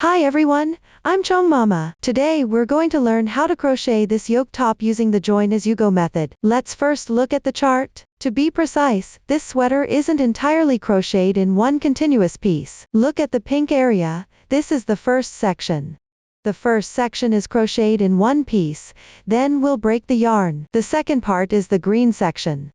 Hi everyone, I'm Chong Mama. Today we're going to learn how to crochet this yoke top using the join as you go method. Let's first look at the chart. To be precise, this sweater isn't entirely crocheted in one continuous piece. Look at the pink area, this is the first section. The first section is crocheted in one piece, then we'll break the yarn. The second part is the green section.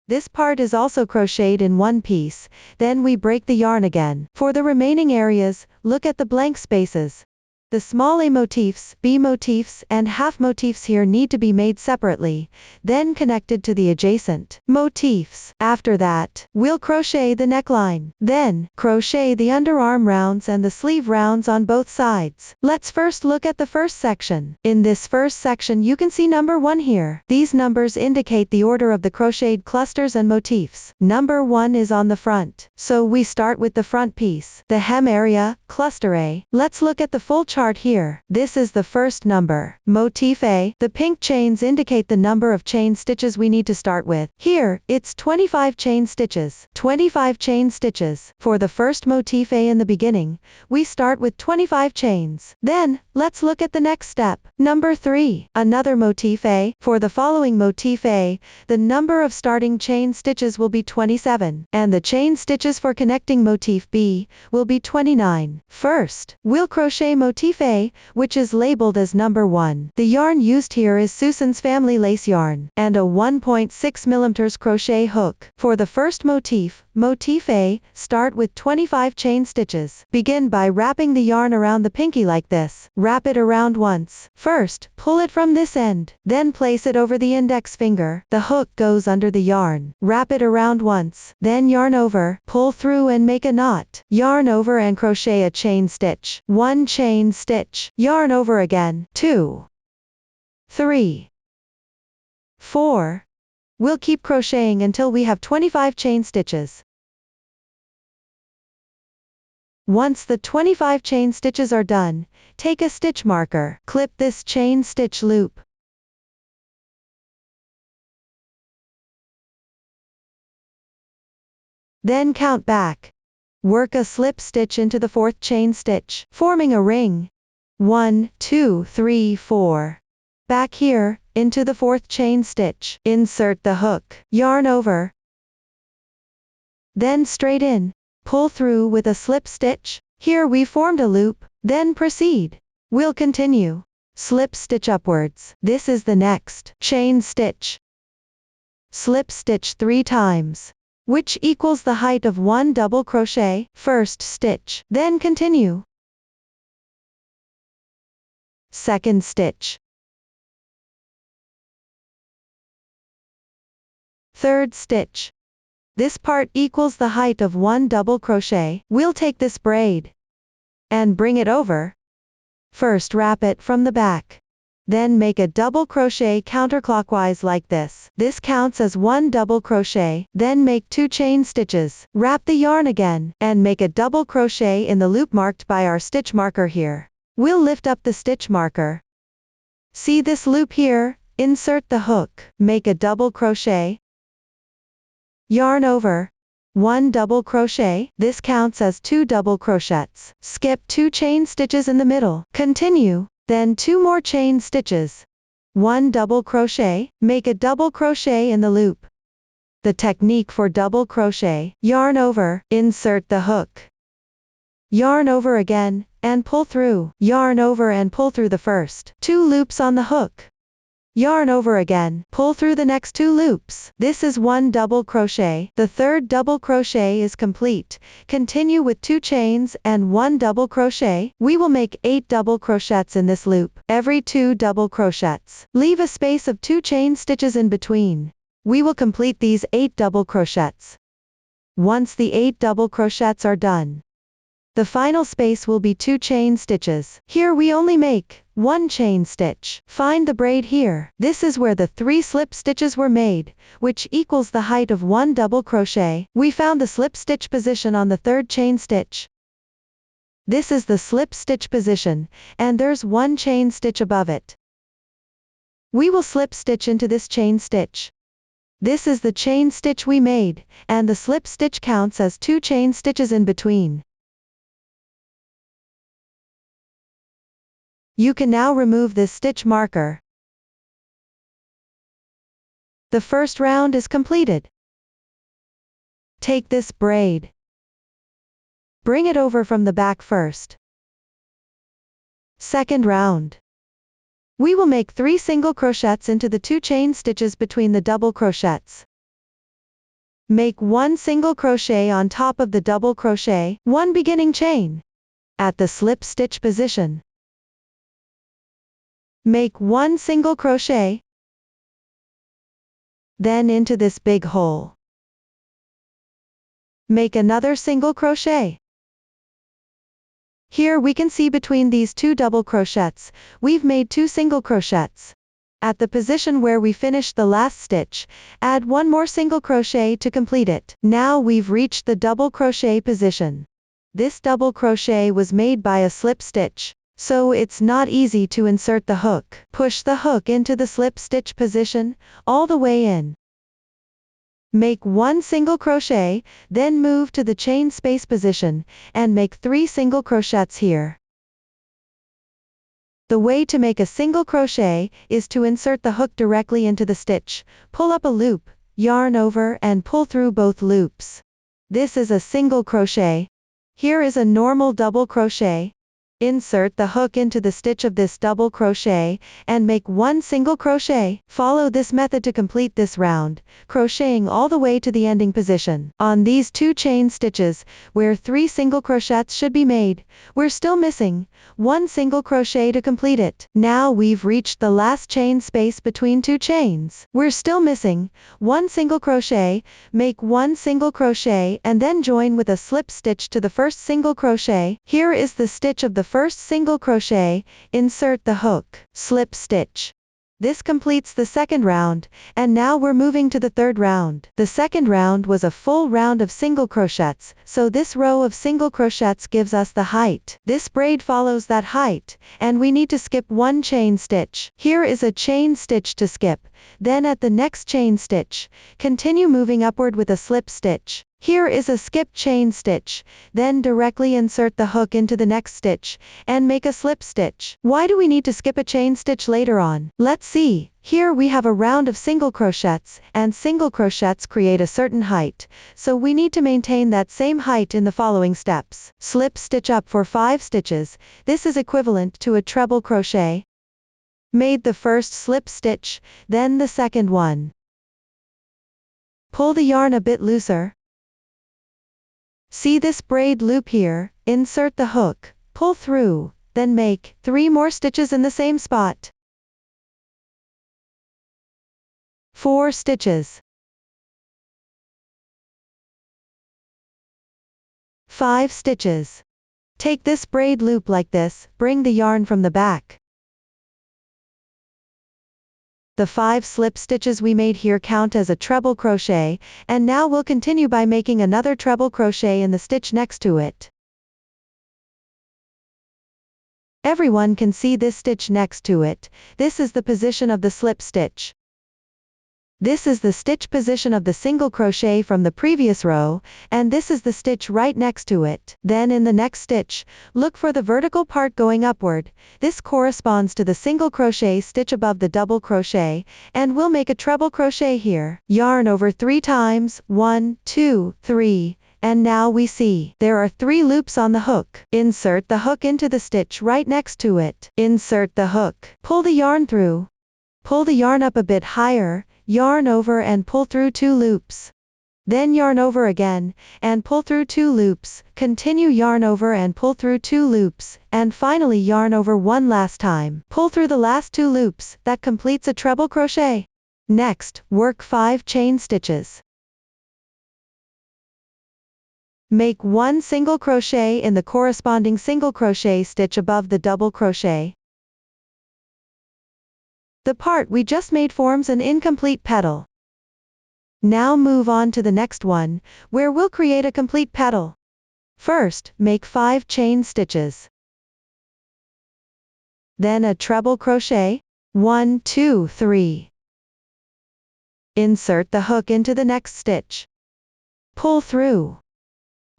This part is also crocheted in one piece, then we break the yarn again. For the remaining areas, look at the blank spaces. The small A motifs, B motifs, and half motifs here need to be made separately, then connected to the adjacent motifs. After that, we'll crochet the neckline. Then, crochet the underarm rounds and the sleeve rounds on both sides. Let's first look at the first section. In this first section you can see number 1 here. These numbers indicate the order of the crocheted clusters and motifs. Number 1 is on the front, so we start with the front piece. The hem area, cluster A. Let's look at the full chart here. This is the first number, Motif A. The pink chains indicate the number of chain stitches we need to start with. Here, it's 25 chain stitches. 25 chain stitches. For the first Motif A in the beginning, we start with 25 chains. Then, let's look at the next step. Number 3. Another Motif A. For the following Motif A, the number of starting chain stitches will be 27, and the chain stitches for connecting Motif B will be 29. First, we'll crochet Motif A, which is labeled as number 1. The yarn used here is Susan's Family Lace yarn, and a 1.6 mm crochet hook. For the first motif, Motif A, start with 25 chain stitches. Begin by wrapping the yarn around the pinky like this. Wrap it around once. First, pull it from this end, then place it over the index finger. The hook goes under the yarn. Wrap it around once, then yarn over, pull through and make a knot. Yarn over and crochet a chain stitch. 1 chain stitch. Yarn over again. 2, 3, 4. We'll keep crocheting until we have 25 chain stitches. Once the 25 chain stitches are done, take a stitch marker, clip this chain stitch loop. Then count back. Work a slip stitch into the 4th chain stitch, forming a ring. 1, 2, 3, 4. Back here, into the 4th chain stitch. Insert the hook. Yarn over. Then straight in. Pull through with a slip stitch. Here we formed a loop, then proceed. We'll continue. Slip stitch upwards. This is the next chain stitch. Slip stitch 3 times, which equals the height of 1 double crochet. First stitch. Then continue. Second stitch. Third stitch. This part equals the height of 1 double crochet. We'll take this braid and bring it over. First wrap it from the back. Then make a double crochet counterclockwise like this. This counts as 1 double crochet. Then make 2 chain stitches. Wrap the yarn again, and make a double crochet in the loop marked by our stitch marker here. We'll lift up the stitch marker. See this loop here? Insert the hook. Make a double crochet. Yarn over. 1 double crochet. This counts as 2 double crochets. Skip 2 chain stitches in the middle. Continue. Then 2 more chain stitches. 1 double crochet. Make a double crochet in the loop. The technique for double crochet. Yarn over. Insert the hook. Yarn over again, and pull through. Yarn over and pull through the first 2 loops on the hook. Yarn over again, pull through the next 2 loops. This is 1 double crochet. The 3rd double crochet is complete. Continue with 2 chains and 1 double crochet. We will make 8 double crochets in this loop. Every 2 double crochets, leave a space of 2 chain stitches in between. We will complete these 8 double crochets. Once the 8 double crochets are done, the final space will be 2 chain stitches. Here we only make 1 chain stitch. Find the braid here. This is where the 3 slip stitches were made, which equals the height of 1 double crochet. We found the slip stitch position on the 3rd chain stitch. This is the slip stitch position, and there's 1 chain stitch above it. We will slip stitch into this chain stitch. This is the chain stitch we made, and the slip stitch counts as 2 chain stitches in between. You can now remove this stitch marker. The first round is completed. Take this braid. Bring it over from the back first. Second round. We will make 3 single crochets into the 2 chain stitches between the double crochets. Make 1 single crochet on top of the double crochet, 1 beginning chain. At the slip stitch position. Make 1 single crochet. Then into this big hole. Make another single crochet. Here we can see between these 2 double crochets, we've made 2 single crochets. At the position where we finished the last stitch, add 1 more single crochet to complete it. Now we've reached the double crochet position. This double crochet was made by a slip stitch, so it's not easy to insert the hook. Push the hook into the slip stitch position, all the way in. Make 1 single crochet, then move to the chain space position, and make 3 single crochets here. The way to make a single crochet is to insert the hook directly into the stitch, pull up a loop, yarn over and pull through both loops. This is a single crochet. Here is a normal double crochet. Insert the hook into the stitch of this double crochet, and make 1 single crochet. Follow this method to complete this round, crocheting all the way to the ending position. On these 2 chain stitches, where 3 single crochets should be made, we're still missing 1 single crochet to complete it. Now we've reached the last chain space between 2 chains. We're still missing 1 single crochet, make 1 single crochet and then join with a slip stitch to the first single crochet. Here is the stitch of the first single crochet, insert the hook, slip stitch. This completes the second round, and now we're moving to the third round. The second round was a full round of single crochets, so this row of single crochets gives us the height. This braid follows that height, and we need to skip 1 chain stitch. Here is a chain stitch to skip, then at the next chain stitch, continue moving upward with a slip stitch. Here is a skip chain stitch, then directly insert the hook into the next stitch, and make a slip stitch. Why do we need to skip a chain stitch later on? Let's see. Here we have a round of single crochets, and single crochets create a certain height, so we need to maintain that same height in the following steps. Slip stitch up for 5 stitches, this is equivalent to a treble crochet. Made the first slip stitch, then the second one. Pull the yarn a bit looser. See this braid loop here, insert the hook, pull through, then make 3 more stitches in the same spot. 4 stitches. 5 stitches. Take this braid loop like this, bring the yarn from the back. The 5 slip stitches we made here count as a treble crochet, and now we'll continue by making another treble crochet in the stitch next to it. Everyone can see this stitch next to it. This is the position of the slip stitch. This is the stitch position of the single crochet from the previous row, and this is the stitch right next to it. Then in the next stitch, look for the vertical part going upward. This corresponds to the single crochet stitch above the double crochet, and we'll make a treble crochet here. Yarn over 3 times, 1, 2, 3. And now we see there are 3 loops on the hook. Insert the hook into the stitch right next to it. Insert the hook. Pull the yarn through. Pull the yarn up a bit higher, yarn over and pull through 2 loops. Then yarn over again, and pull through 2 loops, continue yarn over and pull through 2 loops, and finally yarn over one last time. Pull through the last 2 loops, that completes a treble crochet. Next, work 5 chain stitches. Make 1 single crochet in the corresponding single crochet stitch above the double crochet. The part we just made forms an incomplete petal. Now move on to the next one, where we'll create a complete petal. First, make 5 chain stitches. Then a treble crochet, 1, 2, 3. Insert the hook into the next stitch. Pull through.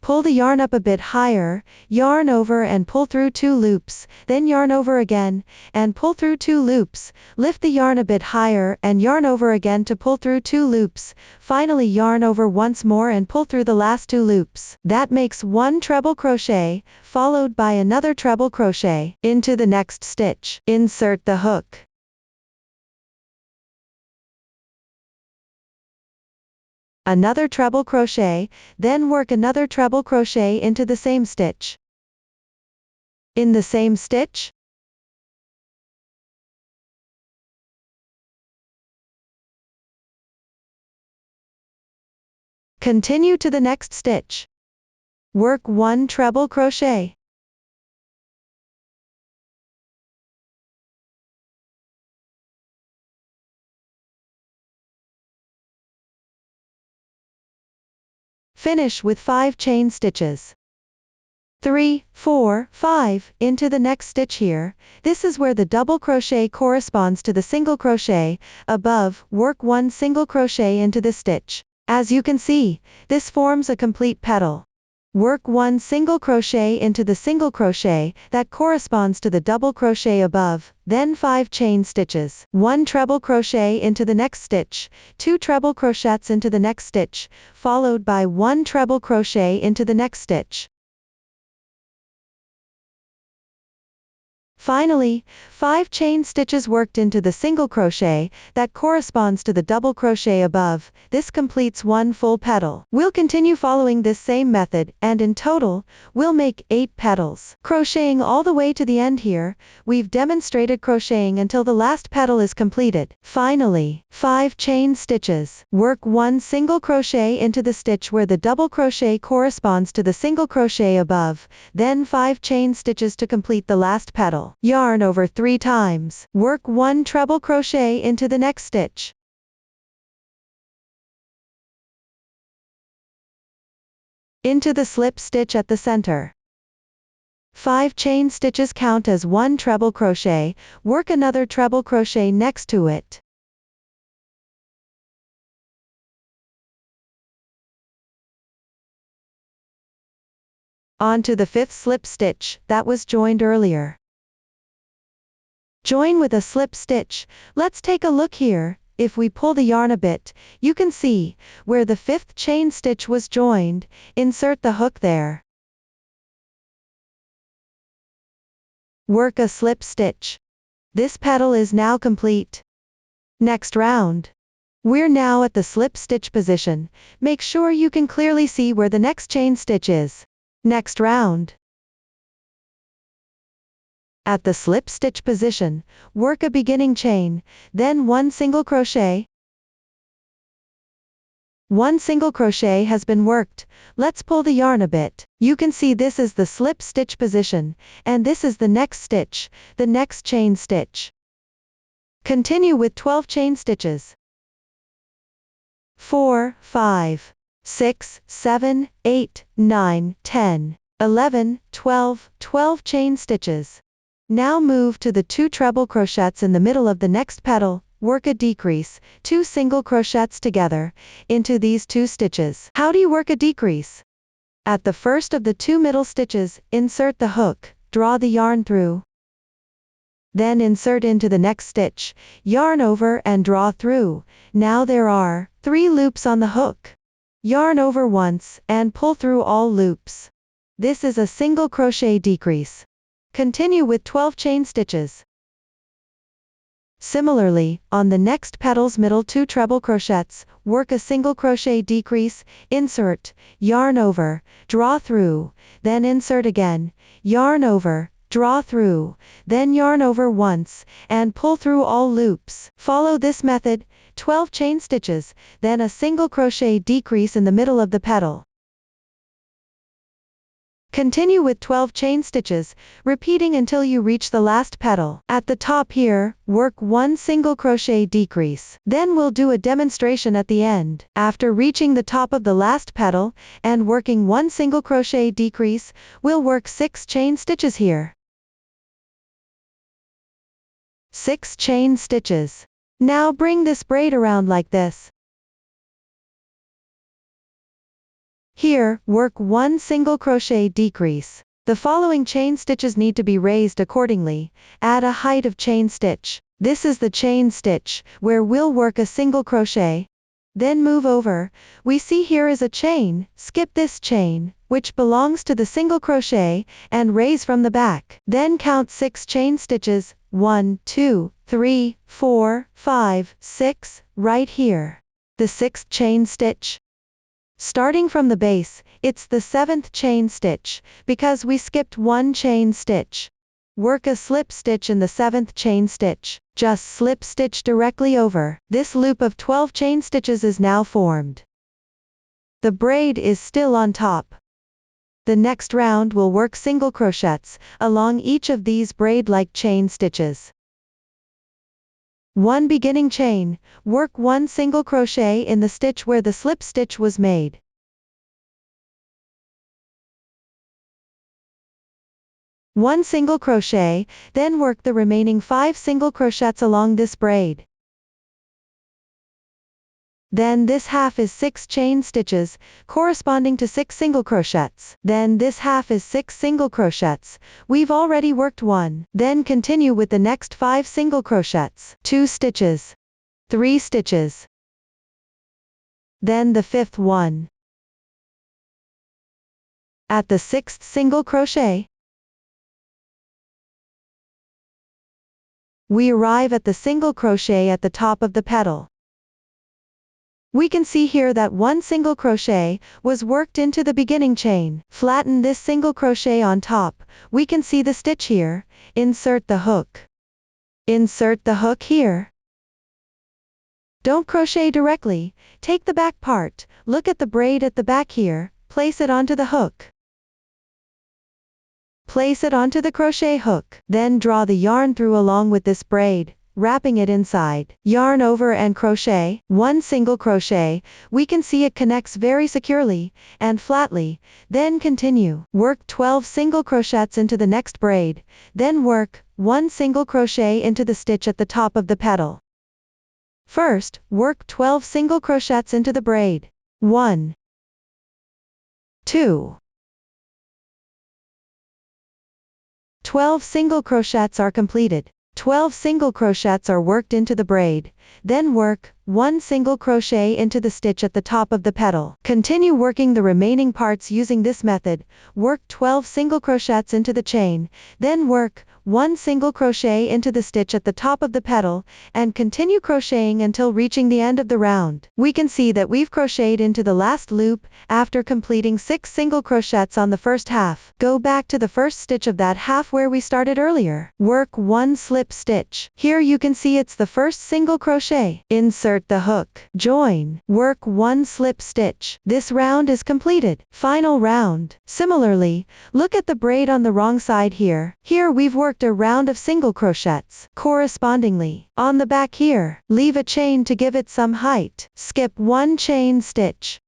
Pull the yarn up a bit higher, yarn over and pull through 2 loops, then yarn over again, and pull through 2 loops, lift the yarn a bit higher and yarn over again to pull through 2 loops, finally yarn over once more and pull through the last 2 loops. That makes 1 treble crochet, followed by another treble crochet. Into the next stitch, insert the hook. Another treble crochet, then work another treble crochet into the same stitch. In the same stitch, continue to the next stitch. Work 1 treble crochet. Finish with 5 chain stitches. 3, 4, 5, into the next stitch here. This is where the double crochet corresponds to the single crochet. Above, work 1 single crochet into this stitch. As you can see, this forms a complete petal. Work 1 single crochet into the single crochet that corresponds to the double crochet above, then 5 chain stitches, 1 treble crochet into the next stitch, 2 treble crochets into the next stitch, followed by 1 treble crochet into the next stitch. Finally, 5 chain stitches worked into the single crochet that corresponds to the double crochet above. This completes 1 full petal. We'll continue following this same method, and in total, we'll make 8 petals. Crocheting all the way to the end here, we've demonstrated crocheting until the last petal is completed. Finally, 5 chain stitches. Work 1 single crochet into the stitch where the double crochet corresponds to the single crochet above, then 5 chain stitches to complete the last petal. Yarn over 3 times. Work 1 treble crochet into the next stitch. Into the slip stitch at the center. 5 chain stitches count as 1 treble crochet, work another treble crochet next to it. On to the 5th slip stitch that was joined earlier. Join with a slip stitch. Let's take a look here. If we pull the yarn a bit, you can see where the 5th chain stitch was joined. Insert the hook there. Work a slip stitch. This petal is now complete. Next round. We're now at the slip stitch position. Make sure you can clearly see where the next chain stitch is. Next round. At the slip stitch position, work a beginning chain, then 1 single crochet. 1 single crochet has been worked. Let's pull the yarn a bit. You can see this is the slip stitch position, and this is the next stitch, the next chain stitch. Continue with 12 chain stitches. 4, 5, 6, 7, 8, 9, 10, 11, 12 chain stitches. Now move to the 2 treble crochets in the middle of the next petal, work a decrease, 2 single crochets together, into these 2 stitches. How do you work a decrease? At the first of the 2 middle stitches, insert the hook, draw the yarn through. Then insert into the next stitch, yarn over and draw through. Now there are 3 loops on the hook. Yarn over once, and pull through all loops. This is a single crochet decrease. Continue with 12 chain stitches. Similarly, on the next petal's middle 2 treble crochets, work a single crochet decrease, insert, yarn over, draw through, then insert again, yarn over, draw through, then yarn over once, and pull through all loops. Follow this method, 12 chain stitches, then a single crochet decrease in the middle of the petal. Continue with 12 chain stitches, repeating until you reach the last petal. At the top here, work 1 single crochet decrease. Then we'll do a demonstration at the end. After reaching the top of the last petal, and working 1 single crochet decrease, we'll work 6 chain stitches here. 6 chain stitches. Now bring this braid around like this. Here, work 1 single crochet decrease. The following chain stitches need to be raised accordingly. Add a height of chain stitch. This is the chain stitch, where we'll work a single crochet. Then move over. We see here is a chain, skip this chain, which belongs to the single crochet, and raise from the back. Then count 6 chain stitches, 1, 2, 3, 4, 5, 6, right here. The 6th chain stitch. Starting from the base, it's the 7th chain stitch, because we skipped 1 chain stitch. Work a slip stitch in the 7th chain stitch. Just slip stitch directly over. This loop of 12 chain stitches is now formed. The braid is still on top. The next round will work single crochets along each of these braid-like chain stitches. 1 beginning chain, work 1 single crochet in the stitch where the slip stitch was made. One single crochet, then work the remaining 5 single crochets along this braid. Then this half is 6 chain stitches, corresponding to 6 single crochets. Then this half is 6 single crochets. We've already worked 1. Then continue with the next 5 single crochets. 2 stitches. 3 stitches. Then the 5th one. At the 6th single crochet, we arrive at the single crochet at the top of the petal. We can see here that 1 single crochet was worked into the beginning chain. Flatten this single crochet on top. We can see the stitch here. Insert the hook. Insert the hook here. Don't crochet directly. Take the back part. Look at the braid at the back here. Place it onto the hook. Place it onto the crochet hook. Then draw the yarn through along with this braid, wrapping it inside. Yarn over and crochet, 1 single crochet. We can see it connects very securely and flatly. Then continue. Work 12 single crochets into the next braid. Then work 1 single crochet into the stitch at the top of the petal. First, work 12 single crochets into the braid. 1, 2, 12 single crochets are completed. 12 single crochets are worked into the braid. Then work 1 single crochet into the stitch at the top of the petal. Continue working the remaining parts using this method. Work 12 single crochets into the chain. Then work 1 single crochet into the stitch at the top of the petal, and continue crocheting until reaching the end of the round. We can see that we've crocheted into the last loop after completing 6 single crochets on the first half. Go back to the first stitch of that half where we started earlier. Work 1 slip stitch. Here you can see it's the first single crochet. Insert the hook. Join. Work 1 slip stitch. This round is completed. Final round. Similarly, look at the braid on the wrong side here. Here we've worked a round of single crochets. Correspondingly, on the back here, leave a chain to give it some height. Skip 1 chain stitch.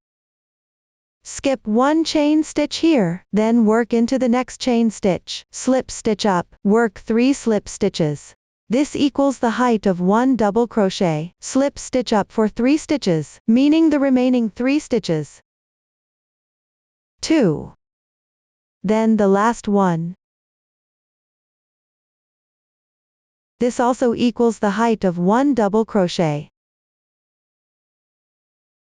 Skip 1 chain stitch here, then work into the next chain stitch. Slip stitch up, work 3 slip stitches. This equals the height of 1 double crochet. Slip stitch up for 3 stitches, meaning the remaining 3 stitches. 2. Then the last one. This also equals the height of 1 double crochet.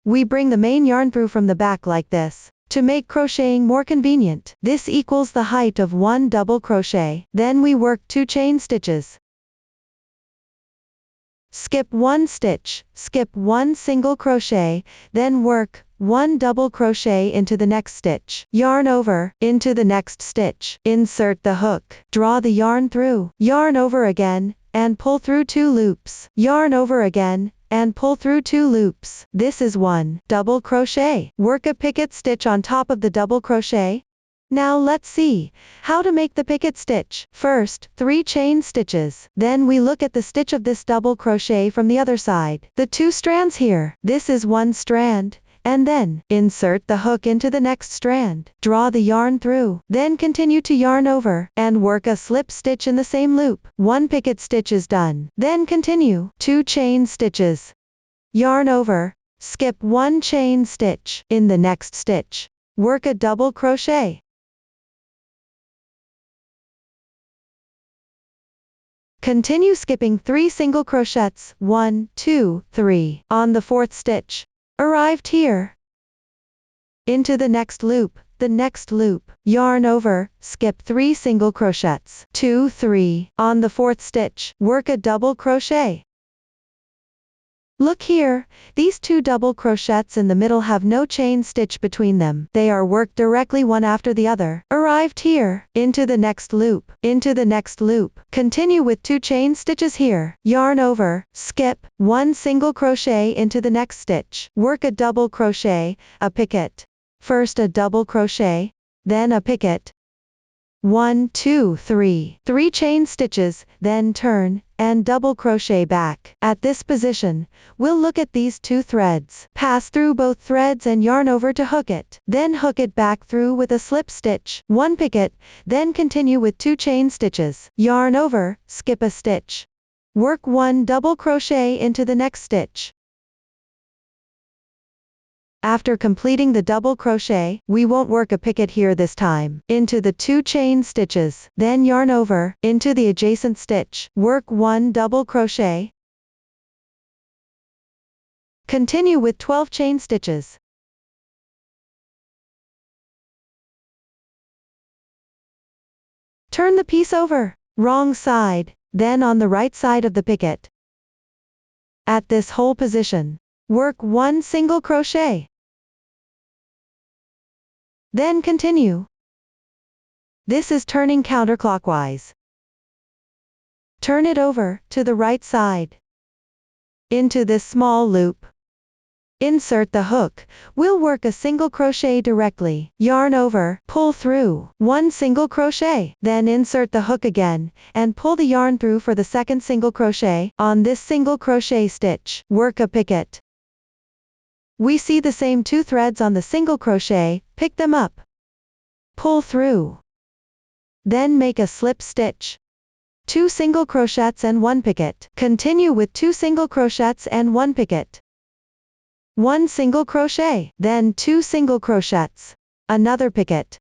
We bring the main yarn through from the back like this, to make crocheting more convenient. This equals the height of 1 double crochet. Then we work 2 chain stitches. Skip 1 stitch, skip 1 single crochet, then work 1 double crochet into the next stitch. Yarn over, into the next stitch. Insert the hook. Draw the yarn through. Yarn over again, and pull through 2 loops. Yarn over again, and pull through 2 loops. This is 1 double crochet. Work a picket stitch on top of the double crochet. Now let's see how to make the picket stitch. First, 3 chain stitches. Then we look at the stitch of this double crochet from the other side. The 2 strands here. This is 1 strand. And then, insert the hook into the next strand. Draw the yarn through. Then continue to yarn over, and work a slip stitch in the same loop. 1 picket stitch is done. Then continue. 2 chain stitches. Yarn over. Skip 1 chain stitch. In the next stitch. work a double crochet. Continue skipping 3 single crochets, 1, 2, 3, on the 4th stitch. Arrived here. Into the next loop, yarn over, skip 3 single crochets, 2, 3, on the 4th stitch, work a double crochet. Look here, these 2 double crochets in the middle have no chain stitch between them. They are worked directly one after the other. Arrived here, into the next loop, continue with 2 chain stitches here, yarn over, skip 1 single crochet into the next stitch, work a double crochet, a picket. First a double crochet, then a picket. 1, 2, 3. 3 chain stitches, then turn, and double crochet back. At this position, we'll look at these 2 threads. Pass through both threads and yarn over to hook it. Then hook it back through with a slip stitch, 1 picket, then continue with 2 chain stitches. Yarn over, skip a stitch. Work 1 double crochet into the next stitch. After completing the double crochet, we won't work a picket here this time. Into the 2 chain stitches, then yarn over, into the adjacent stitch, work 1 double crochet. Continue with 12 chain stitches. Turn the piece over, wrong side, then on the right side of the picket. At this whole position, work 1 single crochet. Then continue. This is turning counterclockwise. Turn it over, to the right side. Into this small loop. Insert the hook, we'll work a single crochet directly, yarn over, pull through, 1 single crochet, then insert the hook again, and pull the yarn through for the second single crochet, on this single crochet stitch, work a picket. We see the same 2 threads on the single crochet, pick them up. Pull through. Then make a slip stitch. 2 single crochets and 1 picket. Continue with 2 single crochets and 1 picket. 1 single crochet, then 2 single crochets. Another picket.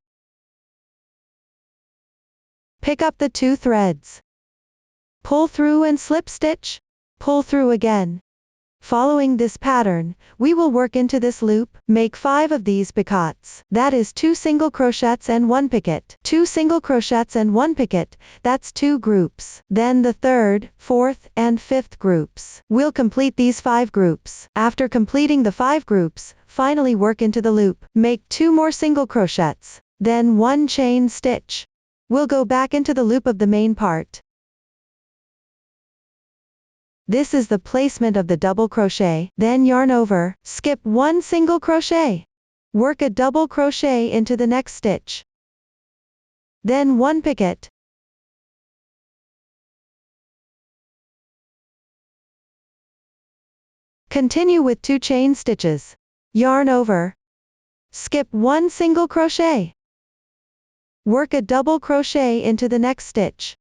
Pick up the 2 threads. Pull through and slip stitch. Pull through again. Following this pattern, we will work into this loop, make 5 of these picots. That is 2 single crochets and 1 picket. 2 single crochets and 1 picket, that's 2 groups. Then the 3rd, 4th, and 5th groups. We'll complete these 5 groups. After completing the 5 groups, finally work into the loop, make 2 more single crochets, then 1 chain stitch. We'll go back into the loop of the main part. This is the placement of the double crochet, then yarn over, skip 1 single crochet. Work a double crochet into the next stitch. Then 1 picket. Continue with 2 chain stitches. Yarn over. Skip 1 single crochet. Work a double crochet into the next stitch.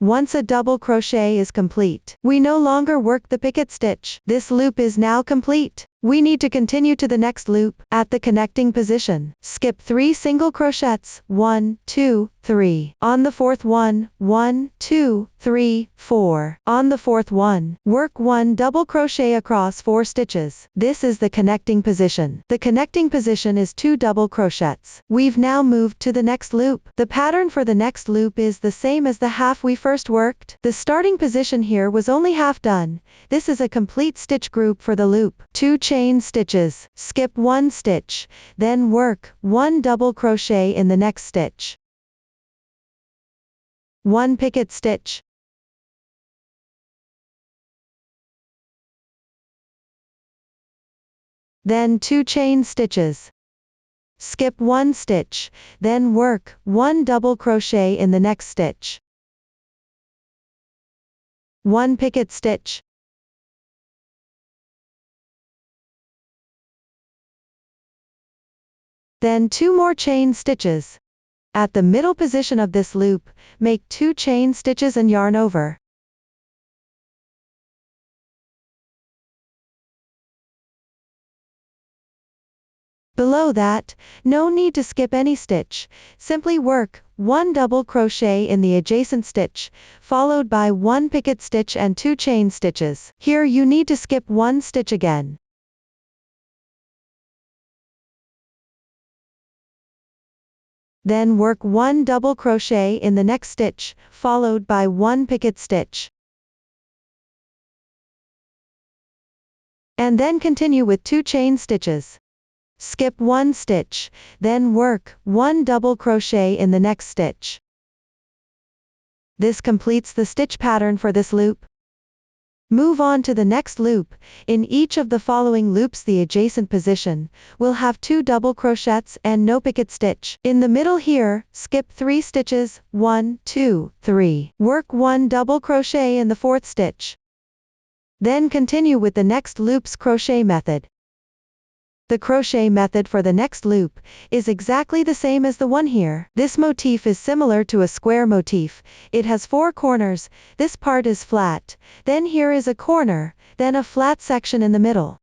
Once a double crochet is complete, we no longer work the picket stitch. This loop is now complete. We need to continue to the next loop. At the connecting position, skip 3 single crochets, 1, 2, 3. On the 4th one, 1, 2, 3, 4. On the 4th one, work 1 double crochet across 4 stitches. This is the connecting position. The connecting position is 2 double crochets. We've now moved to the next loop. The pattern for the next loop is the same as the half we first worked. The starting position here was only half done. This is a complete stitch group for the loop. 2 chain stitches, skip 1 stitch, then work 1 double crochet in the next stitch. 1 picket stitch. Then 2 chain stitches. Skip 1 stitch, then work 1 double crochet in the next stitch. 1 picket stitch. Then 2 more chain stitches. At the middle position of this loop, make 2 chain stitches and yarn over. Below that, no need to skip any stitch, simply work 1 double crochet in the adjacent stitch, followed by 1 picket stitch and 2 chain stitches. Here you need to skip 1 stitch again. Then work 1 double crochet in the next stitch, followed by 1 picket stitch. And then continue with 2 chain stitches. Skip 1 stitch, then work 1 double crochet in the next stitch. This completes the stitch pattern for this loop. Move on to the next loop. In each of the following loops the adjacent position will have 2 double crochets and no picket stitch. In the middle here, skip 3 stitches, 1, 2, 3. Work 1 double crochet in the 4th stitch. Then continue with the next loop's crochet method. The crochet method for the next loop is exactly the same as the one here. This motif is similar to a square motif. It has 4 corners, this part is flat, then here is a corner, then a flat section in the middle.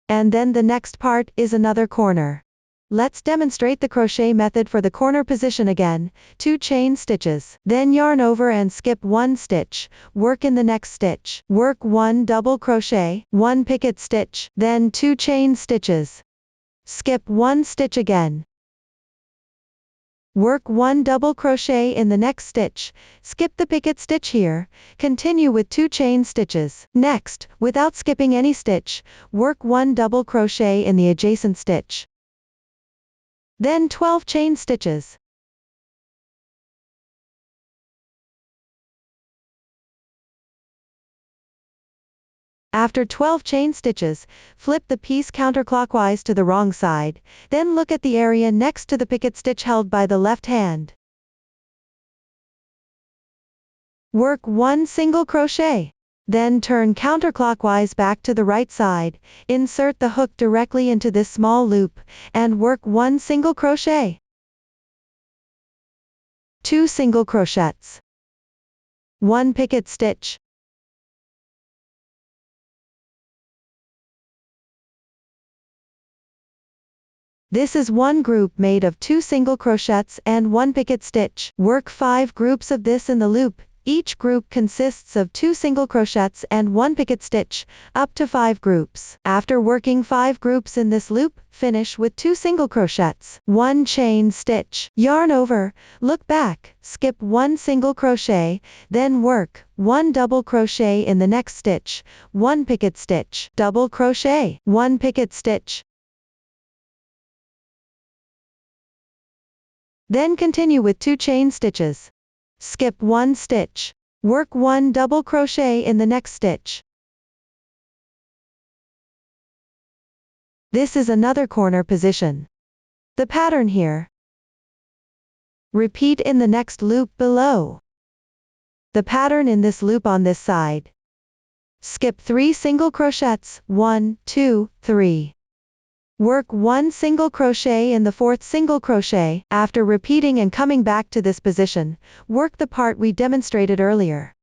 And then the next part is another corner. Let's demonstrate the crochet method for the corner position again. 2 chain stitches, then yarn over and skip 1 stitch, work in the next stitch, work 1 double crochet, 1 picket stitch, then 2 chain stitches. Skip 1 stitch again. Work 1 double crochet in the next stitch, skip the picket stitch here, continue with 2 chain stitches. Next, without skipping any stitch, work 1 double crochet in the adjacent stitch. Then 12 chain stitches. After 12 chain stitches, flip the piece counterclockwise to the wrong side, then look at the area next to the picket stitch held by the left hand. Work 1 single crochet. Then turn counterclockwise back to the right side, insert the hook directly into this small loop, and work 1 single crochet. 2 single crochets. 1 picket stitch. This is one group made of 2 single crochets and 1 picket stitch. Work 5 groups of this in the loop. Each group consists of 2 single crochets and 1 picket stitch, up to 5 groups. After working 5 groups in this loop, finish with 2 single crochets, 1 chain stitch, yarn over, look back, skip 1 single crochet, then work 1 double crochet in the next stitch, 1 picket stitch, double crochet, 1 picket stitch. Then continue with 2 chain stitches. Skip 1 stitch. Work 1 double crochet in the next stitch. This is another corner position. The pattern here. Repeat in the next loop below. The pattern in this loop on this side. Skip 3 single crochets, 1, 2, 3. Work 1 single crochet in the 4th single crochet. After repeating and coming back to this position, work the part we demonstrated earlier.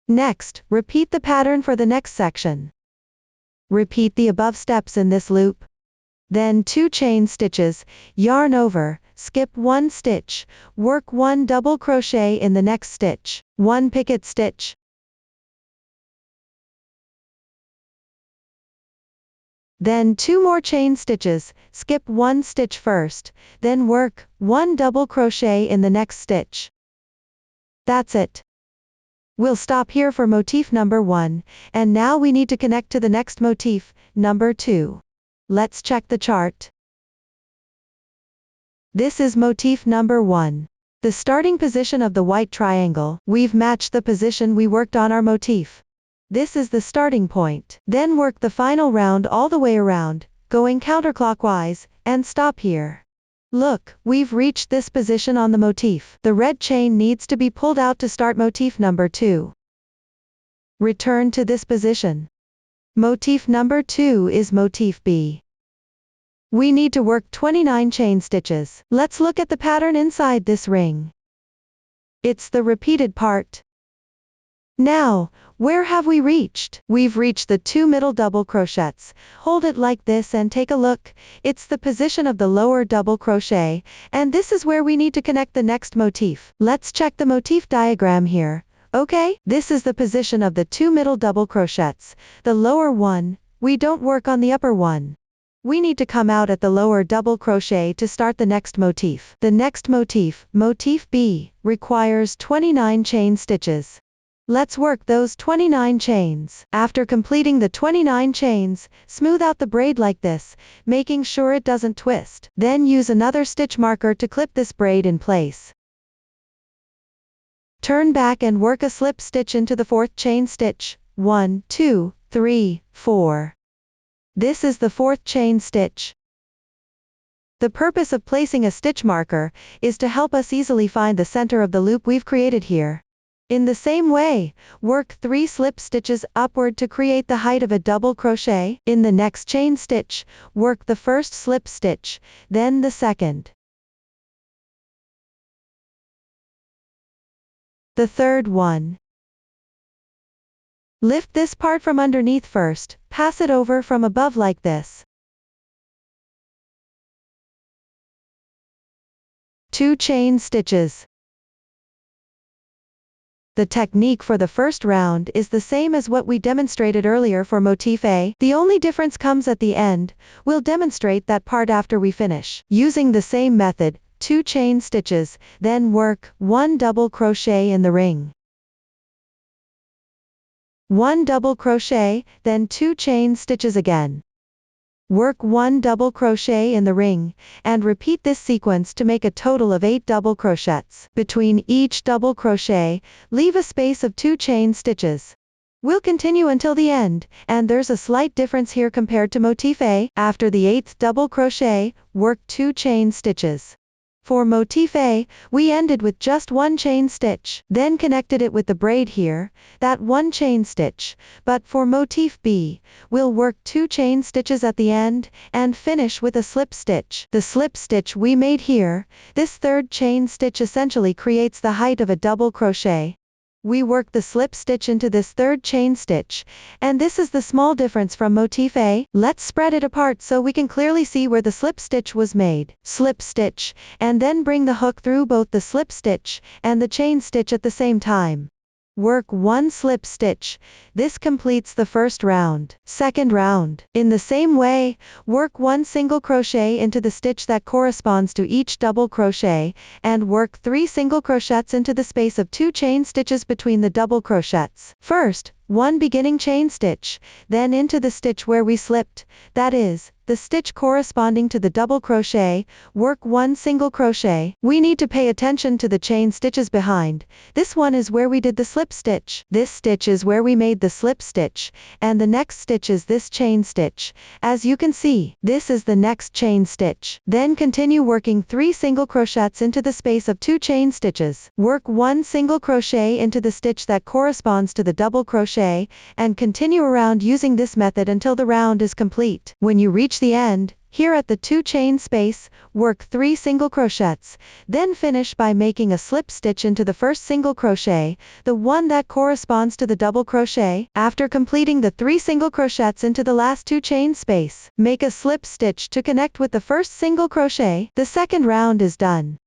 Next, repeat the pattern for the next section. Repeat the above steps in this loop. Then 2 chain stitches, yarn over, skip 1 stitch, work 1 double crochet in the next stitch, 1 picket stitch. Then 2 more chain stitches, skip 1 stitch first, then work 1 double crochet in the next stitch. That's it. We'll stop here for motif number 1, and now we need to connect to the next motif, number 2. Let's check the chart. This is motif number 1. The starting position of the white triangle, we've matched the position we worked on our motif. This is the starting point. Then work the final round all the way around, going counterclockwise, and stop here. Look, we've reached this position on the motif. The red chain needs to be pulled out to start motif number 2. Return to this position. Motif number 2 is motif B. We need to work 29 chain stitches. Let's look at the pattern inside this ring. It's the repeated part. Now, where have we reached? We've reached the 2 middle double crochets. Hold it like this and take a look. It's the position of the lower double crochet, and this is where we need to connect the next motif. Let's check the motif diagram here. Okay, this is the position of the 2 middle double crochets. The lower one, we don't work on the upper one. We need to come out at the lower double crochet to start the next motif. The next motif, Motif B, requires 29 chain stitches. Let's work those 29 chains. After completing the 29 chains, smooth out the braid like this, making sure it doesn't twist. Then use another stitch marker to clip this braid in place. Turn back and work a slip stitch into the 4th chain stitch. 1, 2, 3, 4. This is the 4th chain stitch. The purpose of placing a stitch marker is to help us easily find the center of the loop we've created here. In the same way, work 3 slip stitches upward to create the height of a double crochet. In the next chain stitch, work the first slip stitch, then the second. The third one. Lift this part from underneath first, pass it over from above like this. 2 chain stitches. The technique for the first round is the same as what we demonstrated earlier for Motif A. The only difference comes at the end. We'll demonstrate that part after we finish. Using the same method, 2 chain stitches, then work 1 double crochet in the ring. 1 double crochet, then 2 chain stitches again. Work 1 double crochet in the ring, and repeat this sequence to make a total of 8 double crochets. Between each double crochet, leave a space of 2 chain stitches. We'll continue until the end, and there's a slight difference here compared to Motif A. After the 8th double crochet, work 2 chain stitches. For Motif A, we ended with just 1 chain stitch, then connected it with the braid here, that 1 chain stitch, but for Motif B, we'll work 2 chain stitches at the end, and finish with a slip stitch. The slip stitch we made here, this 3rd chain stitch essentially creates the height of a double crochet. We work the slip stitch into this 3rd chain stitch, and this is the small difference from Motif A. Let's spread it apart so we can clearly see where the slip stitch was made. Slip stitch, and then bring the hook through both the slip stitch and the chain stitch at the same time. Work 1 slip stitch. This completes the first round. Second round. In the same way, work 1 single crochet into the stitch that corresponds to each double crochet, and work 3 single crochets into the space of 2 chain stitches between the double crochets. First, 1 beginning chain stitch, then into the stitch where we slipped, that is, the stitch corresponding to the double crochet, work 1 single crochet. We need to pay attention to the chain stitches behind. This one is where we did the slip stitch. This stitch is where we made the slip stitch, and the next stitch is this chain stitch. As you can see, this is the next chain stitch. Then continue working 3 single crochets into the space of 2 chain stitches. Work 1 single crochet into the stitch that corresponds to the double crochet, and continue around using this method until the round is complete. When you reach the end, here at the 2 chain space, work 3 single crochets, then finish by making a slip stitch into the first single crochet, the one that corresponds to the double crochet. After completing the 3 single crochets into the last 2 chain space, make a slip stitch to connect with the first single crochet. The second round is done.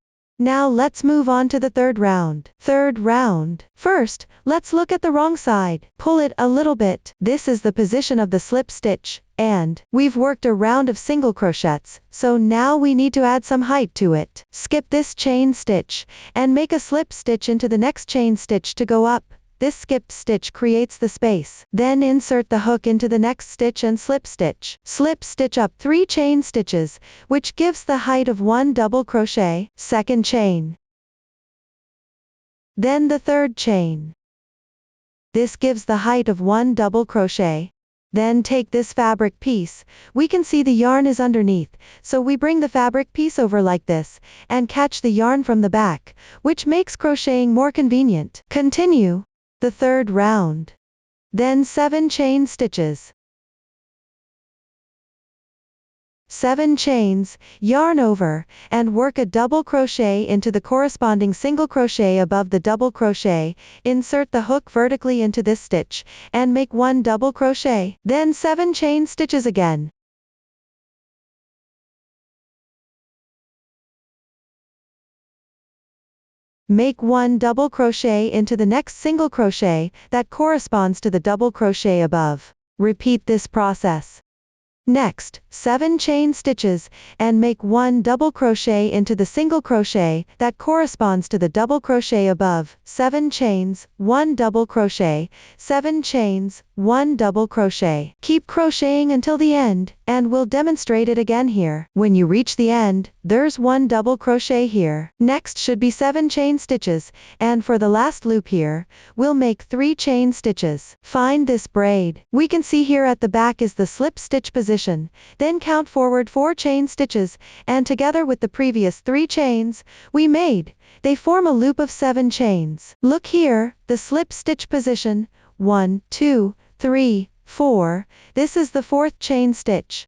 Now let's move on to the third round. Third round. First, let's look at the wrong side. Pull it a little bit. This is the position of the slip stitch, and we've worked a round of single crochets, so now we need to add some height to it. Skip this chain stitch, and make a slip stitch into the next chain stitch to go up. This skipped stitch creates the space. Then insert the hook into the next stitch and slip stitch. Slip stitch up 3 chain stitches, which gives the height of 1 double crochet. Second chain. Then the third chain. This gives the height of 1 double crochet. Then take this fabric piece. We can see the yarn is underneath, so we bring the fabric piece over like this, and catch the yarn from the back, which makes crocheting more convenient. Continue. The third round. Then 7 chain stitches. 7 chains, yarn over, and work a double crochet into the corresponding single crochet above the double crochet, insert the hook vertically into this stitch, and make 1 double crochet, then 7 chain stitches again. Make 1 double crochet into the next single crochet that corresponds to the double crochet above. Repeat this process. Next, 7 chain stitches, and make 1 double crochet into the single crochet that corresponds to the double crochet above, 7 chains, 1 double crochet, 7 chains, 1 double crochet. Keep crocheting until the end, and we'll demonstrate it again here. When you reach the end, there's 1 double crochet here. Next should be 7 chain stitches, and for the last loop here, we'll make 3 chain stitches. Find this braid. We can see here at the back is the slip stitch position. Then count forward 4 chain stitches, and together with the previous 3 chains we made, they form a loop of 7 chains. Look here, the slip stitch position, 1, 2, 3, 4, this is the 4th chain stitch.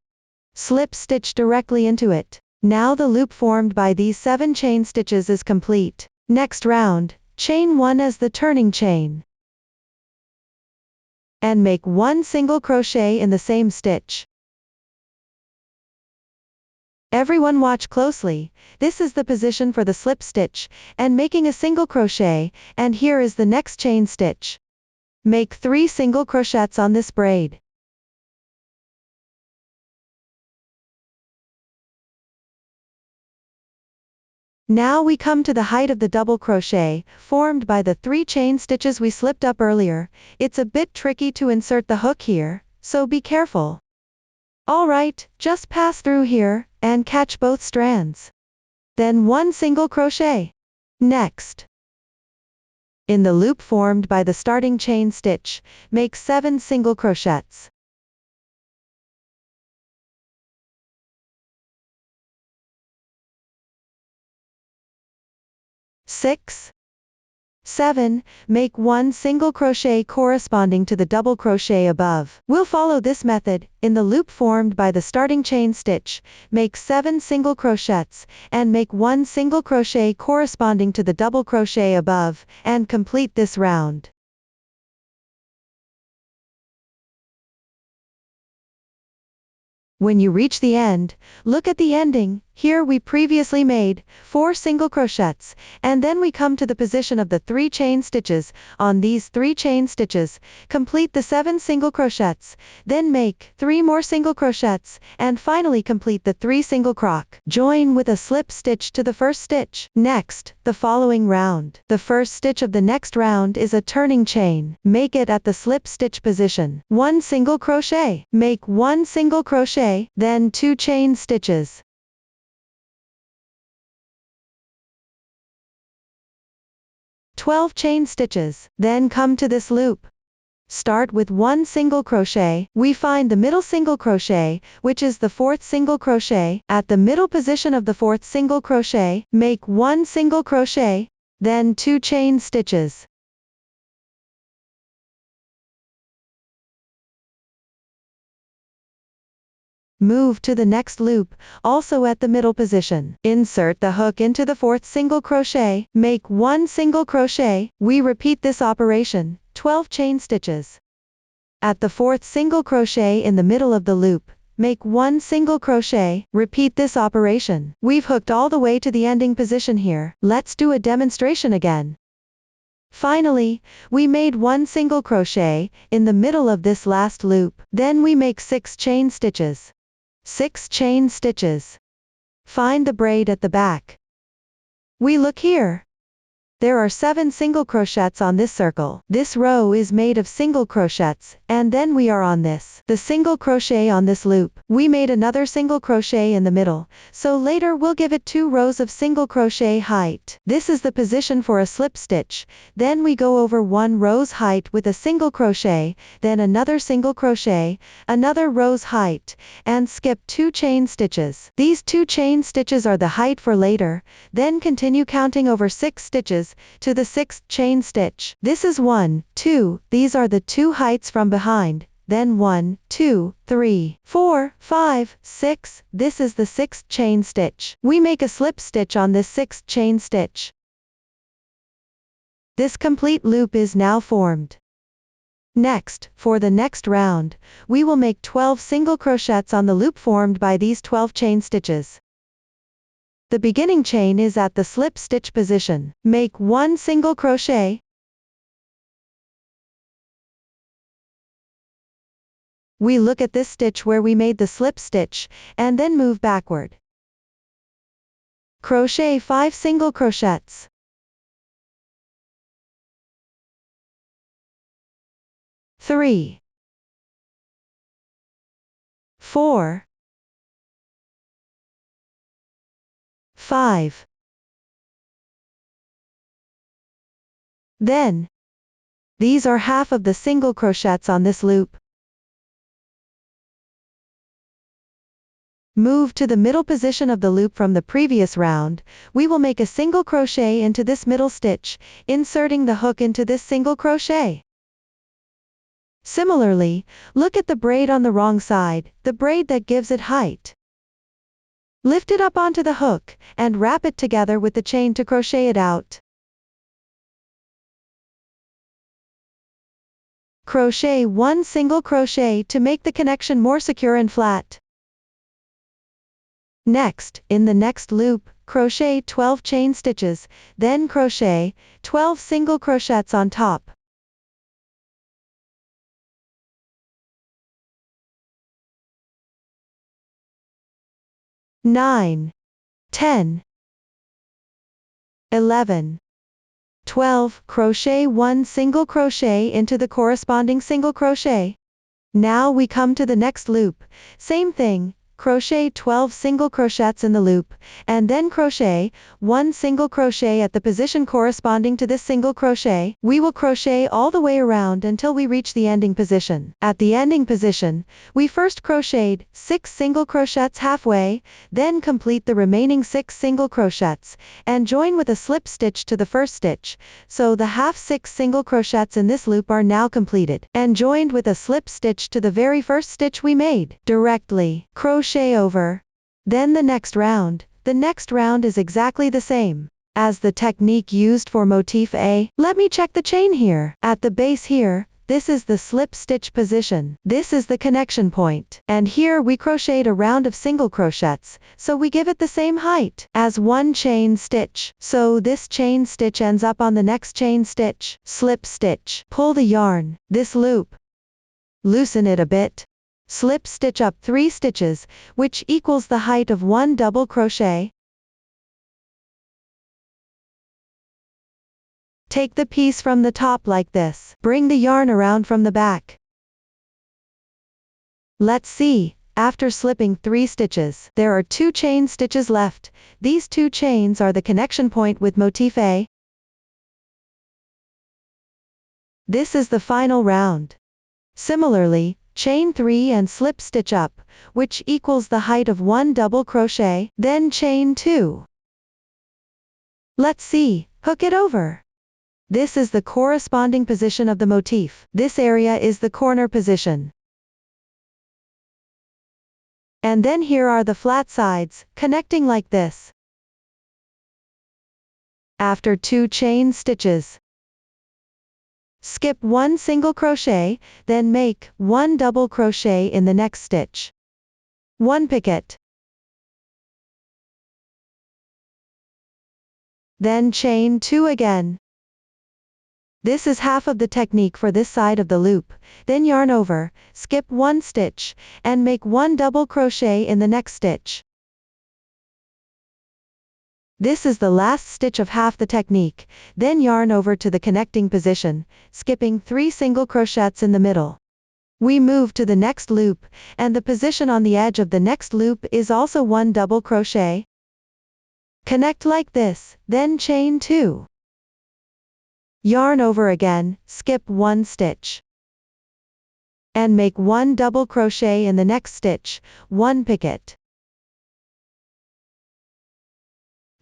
Slip stitch directly into it. Now the loop formed by these 7 chain stitches is complete. Next round, chain 1 as the turning chain. And make 1 single crochet in the same stitch. Everyone watch closely, this is the position for the slip stitch, and making a single crochet, and here is the next chain stitch. Make 3 single crochets on this braid. Now we come to the height of the double crochet, formed by the 3 chain stitches we slipped up earlier. It's a bit tricky to insert the hook here, so be careful. Alright, just pass through here, and catch both strands. Then 1 single crochet. Next, in the loop formed by the starting chain stitch, make 7 single crochets. Six, 7, make 1 single crochet corresponding to the double crochet above. We'll follow this method. In the loop formed by the starting chain stitch, make 7 single crochets, and make 1 single crochet corresponding to the double crochet above, and complete this round. When you reach the end, look at the ending. Here we previously made 4 single crochets, and then we come to the position of the 3 chain stitches. On these 3 chain stitches, complete the 7 single crochets, then make 3 more single crochets, and finally complete the 3 single croc. Join with a slip stitch to the first stitch. Next, the following round. The first stitch of the next round is a turning chain. Make it at the slip stitch position. 1 single crochet. Make 1 single crochet, then 2 chain stitches. 12 chain stitches. Then come to this loop. Start with 1 single crochet. We find the middle single crochet, which is the 4th single crochet. At the middle position of the 4th single crochet, make 1 single crochet, then 2 chain stitches. Move to the next loop, also at the middle position. Insert the hook into the 4th single crochet, make 1 single crochet. We repeat this operation, 12 chain stitches. At the 4th single crochet in the middle of the loop, make 1 single crochet. Repeat this operation. We've hooked all the way to the ending position here. Let's do a demonstration again. Finally, we made 1 single crochet in the middle of this last loop. Then we make 6 chain stitches. 6 chain stitches. Find the braid at the back. We look here. There are 7 single crochets on this circle. This row is made of single crochets, and then we are on this. The single crochet on this loop. We made another single crochet in the middle, so later we'll give it 2 rows of single crochet height. This is the position for a slip stitch. Then we go over 1 row's height with a single crochet, then another single crochet, another row's height, and skip 2 chain stitches. These 2 chain stitches are the height for later, then continue counting over 6 stitches, to the 6th chain stitch. This is 1, 2, these are the 2 heights from behind, then 1, 2, 3, 4, 5, 6, this is the 6th chain stitch. We make a slip stitch on this 6th chain stitch. This complete loop is now formed. Next, for the next round, we will make 12 single crochets on the loop formed by these 12 chain stitches. The beginning chain is at the slip stitch position. Make 1 single crochet. We look at this stitch where we made the slip stitch, and then move backward. Crochet 5 single crochets. 3, 4, 5. Then, these are half of the single crochets on this loop. Move to the middle position of the loop from the previous round. We will make a single crochet into this middle stitch, inserting the hook into this single crochet. Similarly, look at the braid on the wrong side, the braid that gives it height. Lift it up onto the hook, and wrap it together with the chain to crochet it out. Crochet 1 single crochet to make the connection more secure and flat. Next, in the next loop, crochet 12 chain stitches, then crochet 12 single crochets on top. Nine, 10, 11, 12, crochet 1 single crochet into the corresponding single crochet. Now we come to the next loop. Same thing. Crochet 12 single crochets in the loop, and then crochet 1 single crochet at the position corresponding to this single crochet. We will crochet all the way around until we reach the ending position. At the ending position, we first crocheted 6 single crochets halfway, then complete the remaining 6 single crochets, and join with a slip stitch to the first stitch, so the half 6 single crochets in this loop are now completed, and joined with a slip stitch to the very first stitch we made. Directly, crochet over. Then the next round is exactly the same as the technique used for motif A. Let me check the chain here. At the base here, this is the slip stitch position. This is the connection point. And here we crocheted a round of single crochets, so we give it the same height as one chain stitch. So this chain stitch ends up on the next chain stitch. Slip stitch. Pull the yarn, this loop. Loosen it a bit. Slip stitch up 3 stitches, which equals the height of 1 double crochet. Take the piece from the top like this. Bring the yarn around from the back. Let's see, after slipping 3 stitches, there are 2 chain stitches left. These 2 chains are the connection point with motif A. This is the final round. Similarly, chain 3 and slip stitch up, which equals the height of 1 double crochet, then chain 2. Let's see, hook it over. This is the corresponding position of the motif. This area is the corner position. And then here are the flat sides, connecting like this. After 2 chain stitches, skip 1 single crochet, then make 1 double crochet in the next stitch. 1 picket. Then chain 2 again. This is half of the technique for this side of the loop. Then yarn over, skip 1 stitch, and make 1 double crochet in the next stitch. This is the last stitch of half the technique, then yarn over to the connecting position, skipping 3 single crochets in the middle. We move to the next loop, and the position on the edge of the next loop is also 1 double crochet. Connect like this, then chain 2. Yarn over again, skip 1 stitch. And make 1 double crochet in the next stitch, 1 picket.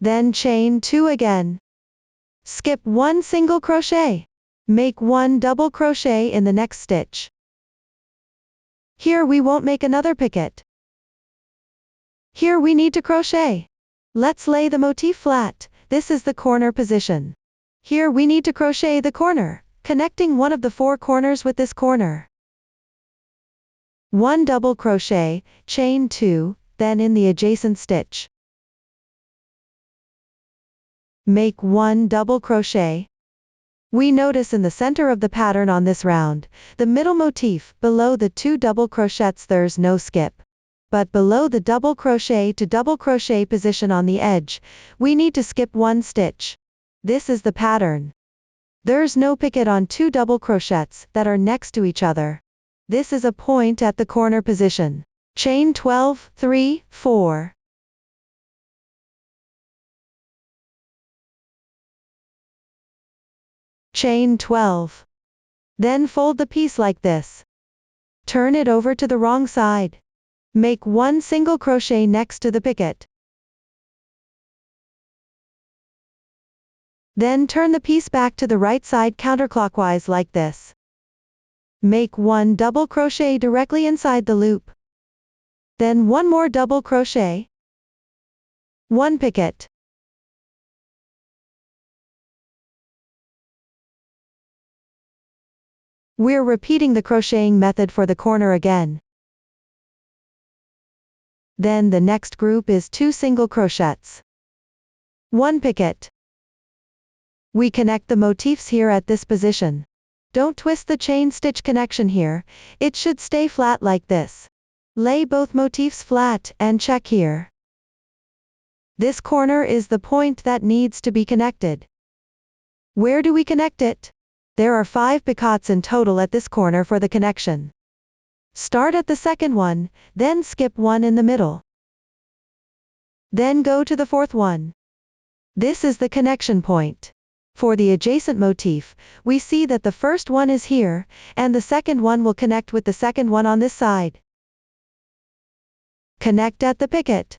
Then chain 2 again. Skip 1 single crochet. Make 1 double crochet in the next stitch. Here we won't make another picket. Here we need to crochet. Let's lay the motif flat. This is the corner position. Here we need to crochet the corner, connecting one of the 4 corners with this corner. 1 double crochet, chain 2, then in the adjacent stitch. Make 1 double crochet. We notice in the center of the pattern on this round, the middle motif, below the 2 double crochets there's no skip. But below the double crochet to double crochet position on the edge, we need to skip 1 stitch. This is the pattern. There's no picket on 2 double crochets that are next to each other. This is a point at the corner position. Chain 12, 3, 4. Chain 12. Then fold the piece like this. Turn it over to the wrong side. Make 1 single crochet next to the picket. Then turn the piece back to the right side counterclockwise like this. Make 1 double crochet directly inside the loop. Then 1 more double crochet. 1 picket. We're repeating the crocheting method for the corner again. Then the next group is 2 single crochets. 1 picket. We connect the motifs here at this position. Don't twist the chain stitch connection here, it should stay flat like this. Lay both motifs flat and check here. This corner is the point that needs to be connected. Where do we connect it? There are 5 picots in total at this corner for the connection. Start at the second one, then skip 1 in the middle. Then go to the 4th one. This is the connection point. For the adjacent motif, we see that the first one is here, and the second one will connect with the second one on this side. Connect at the picket.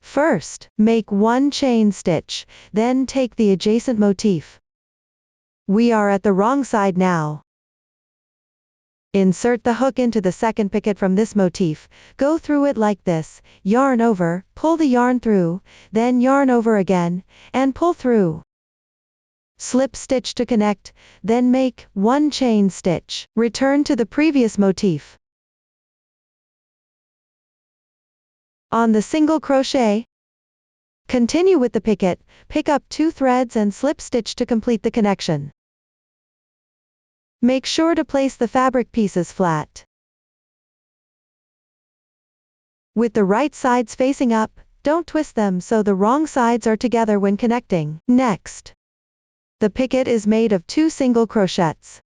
First, make 1 chain stitch, then take the adjacent motif. We are at the wrong side now. Insert the hook into the second picket from this motif, go through it like this, yarn over, pull the yarn through, then yarn over again, and pull through. Slip stitch to connect, then make 1 chain stitch. Return to the previous motif. On the single crochet, continue with the picket, pick up 2 threads and slip stitch to complete the connection. Make sure to place the fabric pieces flat. With the right sides facing up, don't twist them so the wrong sides are together when connecting. Next, the picket is made of 2 single crochets.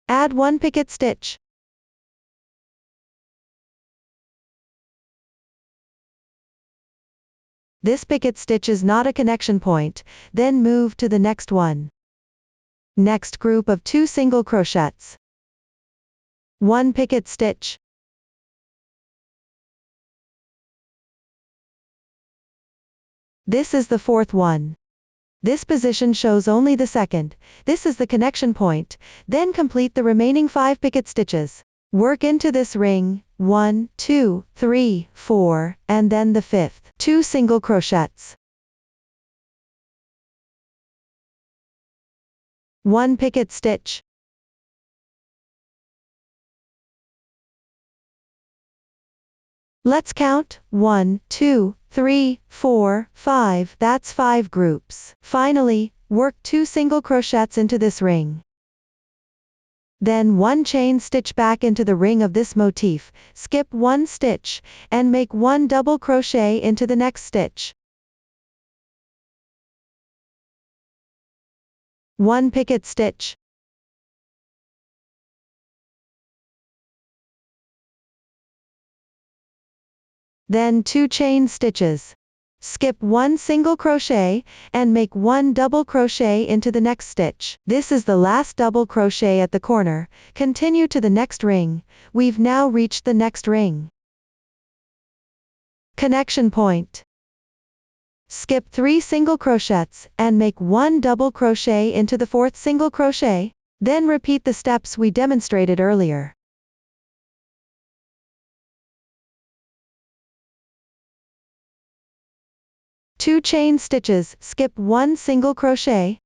Add 1 picket stitch. This picket stitch is not a connection point, then move to the next one. Next group of 2 single crochets. 1 picket stitch. This is the 4th one. This position shows only the second, this is the connection point, then complete the remaining 5 picket stitches. Work into this ring, 1, 2, 3, 4, and then the 5th, 2 single crochets. 1 picket stitch. Let's count, 1, 2, 3, 4, 5, that's 5 groups. Finally, work 2 single crochets into this ring. Then 1 chain stitch back into the ring of this motif, skip 1 stitch, and make 1 double crochet into the next stitch. 1 picket stitch. Then 2 chain stitches. Skip 1 single crochet, and make 1 double crochet into the next stitch. This is the last double crochet at the corner, continue to the next ring, we've now reached the next ring. Connection point. Skip 3 single crochets, and make 1 double crochet into the 4th single crochet, then repeat the steps we demonstrated earlier. 2 chain stitches, skip 1 single crochet.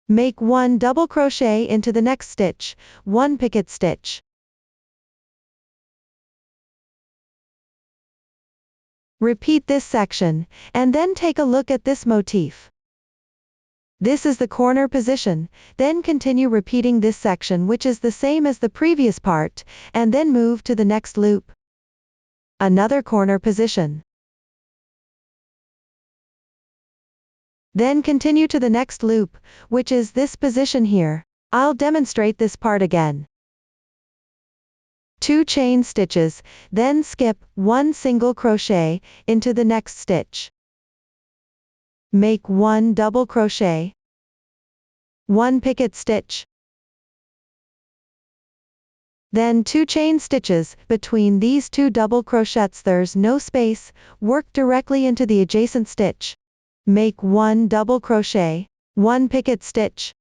Make 1 double crochet into the next stitch, 1 picket stitch. Repeat this section, and then take a look at this motif. This is the corner position, then continue repeating this section which is the same as the previous part, and then move to the next loop. Another corner position. Then continue to the next loop, which is this position here. I'll demonstrate this part again. 2 chain stitches, then skip 1 single crochet into the next stitch. Make 1 double crochet, 1 picket stitch, then 2 chain stitches. Between these 2 double crochets there's no space, work directly into the adjacent stitch. Make 1 double crochet, 1 picket stitch.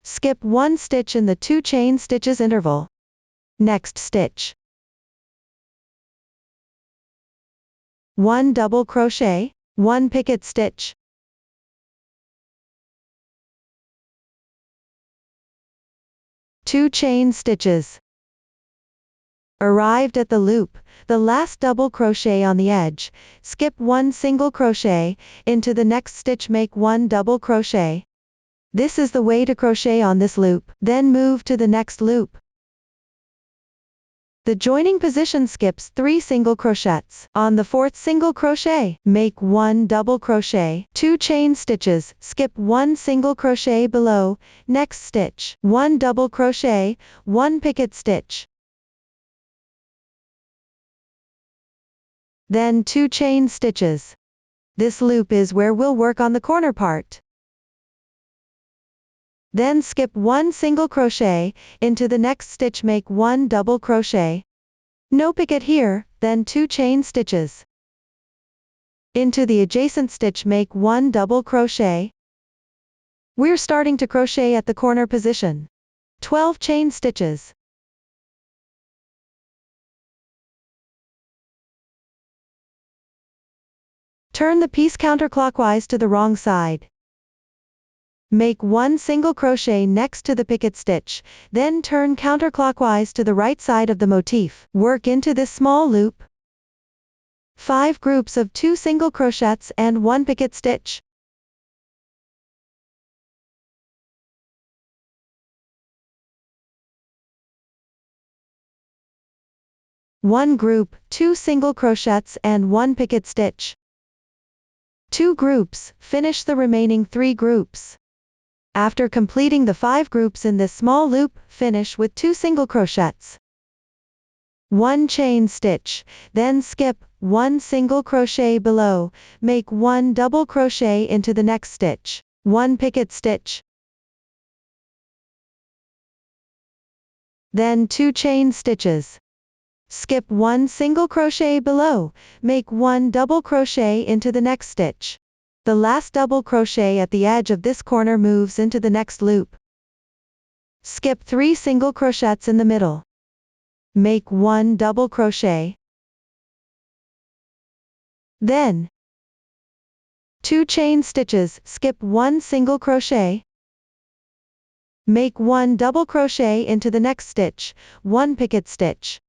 Skip 1 stitch in the 2 chain stitches interval. Next stitch. 1 double crochet, 1 picket stitch. Two chain stitches. Arrived at the loop, the last double crochet on the edge, skip 1 single crochet, into the next stitch make 1 double crochet. This is the way to crochet on this loop, then move to the next loop. The joining position skips 3 single crochets. On the 4th single crochet, make 1 double crochet, 2 chain stitches, skip 1 single crochet below, next stitch, 1 double crochet, 1 picket stitch. Then 2 chain stitches. This loop is where we'll work on the corner part. Then skip 1 single crochet, into the next stitch make 1 double crochet. No picket here, then 2 chain stitches. Into the adjacent stitch make 1 double crochet. We're starting to crochet at the corner position. 12 chain stitches. Turn the piece counterclockwise to the wrong side. Make 1 single crochet next to the picket stitch, then turn counterclockwise to the right side of the motif. Work into this small loop. 5 groups of 2 single crochets and 1 picket stitch. One group, 2 single crochets and 1 picket stitch. 2 groups, finish the remaining 3 groups. After completing the 5 groups in this small loop, finish with 2 single crochets. 1 chain stitch, then skip 1 single crochet below, make 1 double crochet into the next stitch, 1 picket stitch. Then 2 chain stitches. Skip 1 single crochet below, make 1 double crochet into the next stitch. The last double crochet at the edge of this corner moves into the next loop. Skip 3 single crochets in the middle. Make 1 double crochet. Then 2 chain stitches, skip 1 single crochet. Make 1 double crochet into the next stitch, 1 picket stitch.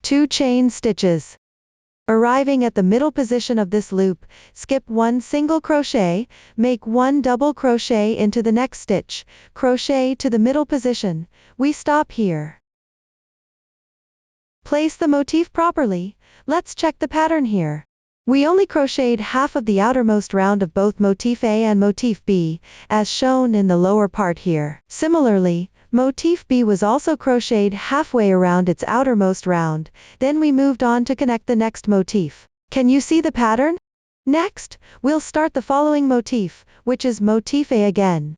2 chain stitches. Arriving at the middle position of this loop, skip 1 single crochet, make 1 double crochet into the next stitch, crochet to the middle position. We stop here. Place the motif properly. Let's check the pattern here. We only crocheted half of the outermost round of both Motif A and Motif B, as shown in the lower part here. Similarly, Motif B was also crocheted halfway around its outermost round, then we moved on to connect the next motif. Can you see the pattern? Next, we'll start the following motif, which is Motif A again.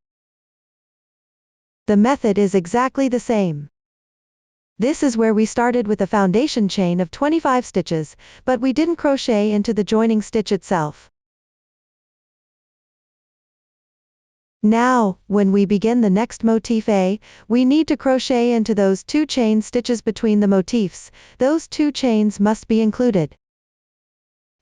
The method is exactly the same. This is where we started with a foundation chain of 25 stitches, but we didn't crochet into the joining stitch itself. Now, when we begin the next motif A, we need to crochet into those 2 chain stitches between the motifs. Those 2 chains must be included.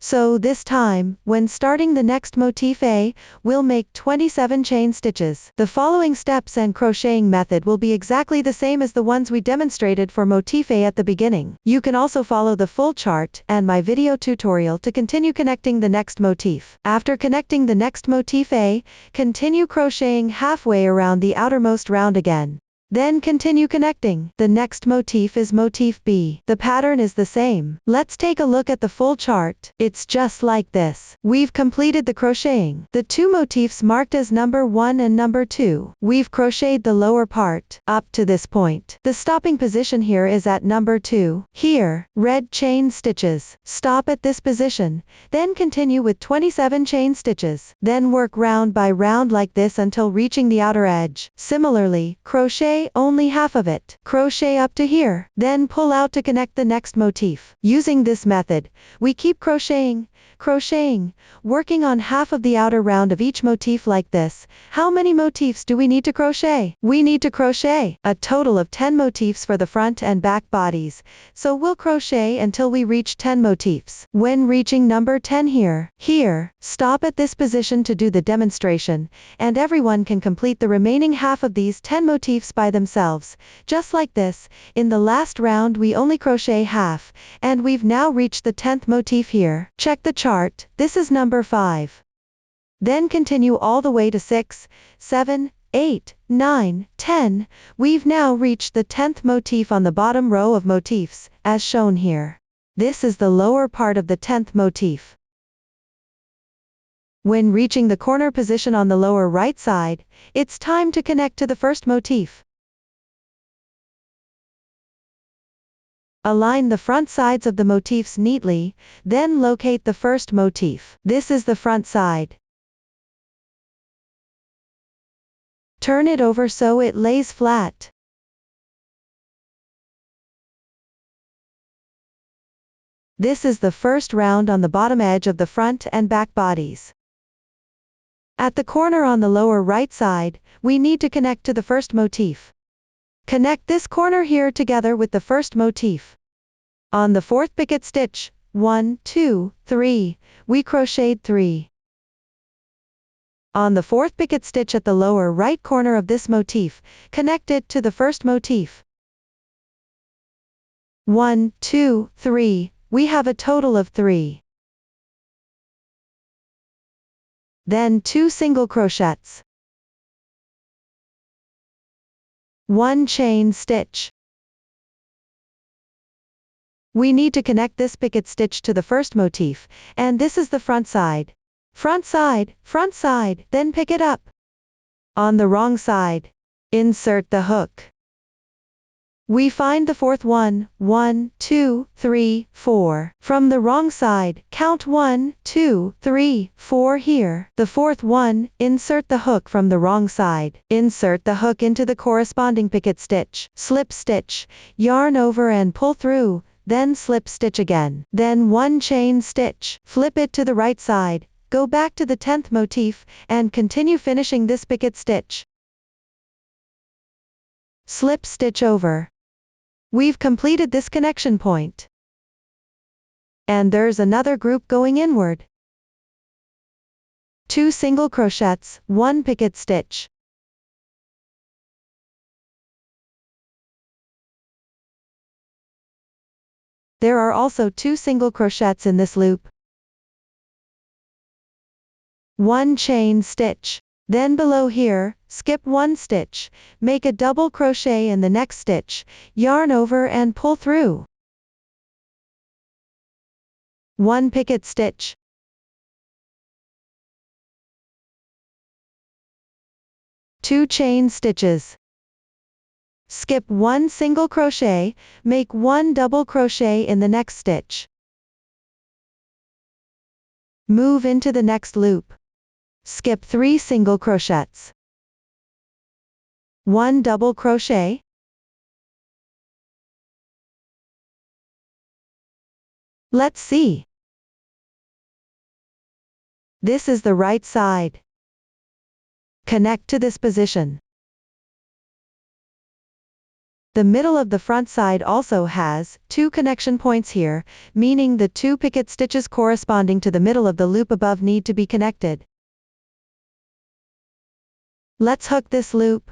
So this time, when starting the next motif A, we'll make 27 chain stitches. The following steps and crocheting method will be exactly the same as the ones we demonstrated for motif A at the beginning. You can also follow the full chart and my video tutorial to continue connecting the next motif. After connecting the next motif A, continue crocheting halfway around the outermost round again. Then continue connecting. The next motif is motif B. The pattern is the same. Let's take a look at the full chart. It's just like this. We've completed the crocheting. The 2 motifs marked as number 1 and number 2. We've crocheted the lower part up to this point. The stopping position here is at number 2. Here, red chain stitches. Stop at this position. Then continue with 27 chain stitches. Then work round by round like this until reaching the outer edge. Similarly, crochet only half of it. Crochet up to here, then pull out to connect the next motif. Using this method, we keep crocheting, working on half of the outer round of each motif like this. How many motifs do we need to crochet? We need to crochet a total of 10 motifs for the front and back bodies, so we'll crochet until we reach 10 motifs. When reaching number 10 here, stop at this position to do the demonstration, and everyone can complete the remaining half of these 10 motifs by themselves. Just like this, in the last round we only crochet half, and we've now reached the 10th motif here. Check the chart, this is number 5. Then continue all the way to 6, 7, 8, 9, 10. We've now reached the 10th motif on the bottom row of motifs, as shown here. This is the lower part of the 10th motif. When reaching the corner position on the lower right side, it's time to connect to the first motif. Align the front sides of the motifs neatly, then locate the first motif. This is the front side. Turn it over so it lays flat. This is the first round on the bottom edge of the front and back bodies. At the corner on the lower right side, we need to connect to the first motif. Connect this corner here together with the first motif. On the 4th picket stitch, 1, 2, 3, we crocheted 3. On the 4th picket stitch at the lower right corner of this motif, connect it to the first motif. 1, 2, 3, we have a total of 3. Then 2 single crochets. 1 chain stitch. We need to connect this picket stitch to the first motif, and this is the front side. Front side, then pick it up. On the wrong side, insert the hook. We find the 4th one, 1, 2, 3, 4. From the wrong side, count 1, 2, 3, 4 here. The 4th one, insert the hook from the wrong side. Insert the hook into the corresponding picket stitch. Slip stitch, yarn over and pull through, then slip stitch again. Then 1 chain stitch. Flip it to the right side, go back to the 10th motif, and continue finishing this picket stitch. Slip stitch over. We've completed this connection point. And there's another group going inward. 2 single crochets, 1 picket stitch. There are also 2 single crochets in this loop. 1 chain stitch. Then below here, skip 1 stitch, make a double crochet in the next stitch, yarn over and pull through. 1 picket stitch. 2 chain stitches. Skip 1 single crochet, make 1 double crochet in the next stitch. Move into the next loop. Skip 3 single crochets. 1 double crochet. Let's see. This is the right side. Connect to this position. The middle of the front side also has 2 connection points here, meaning the 2 picket stitches corresponding to the middle of the loop above need to be connected. Let's hook this loop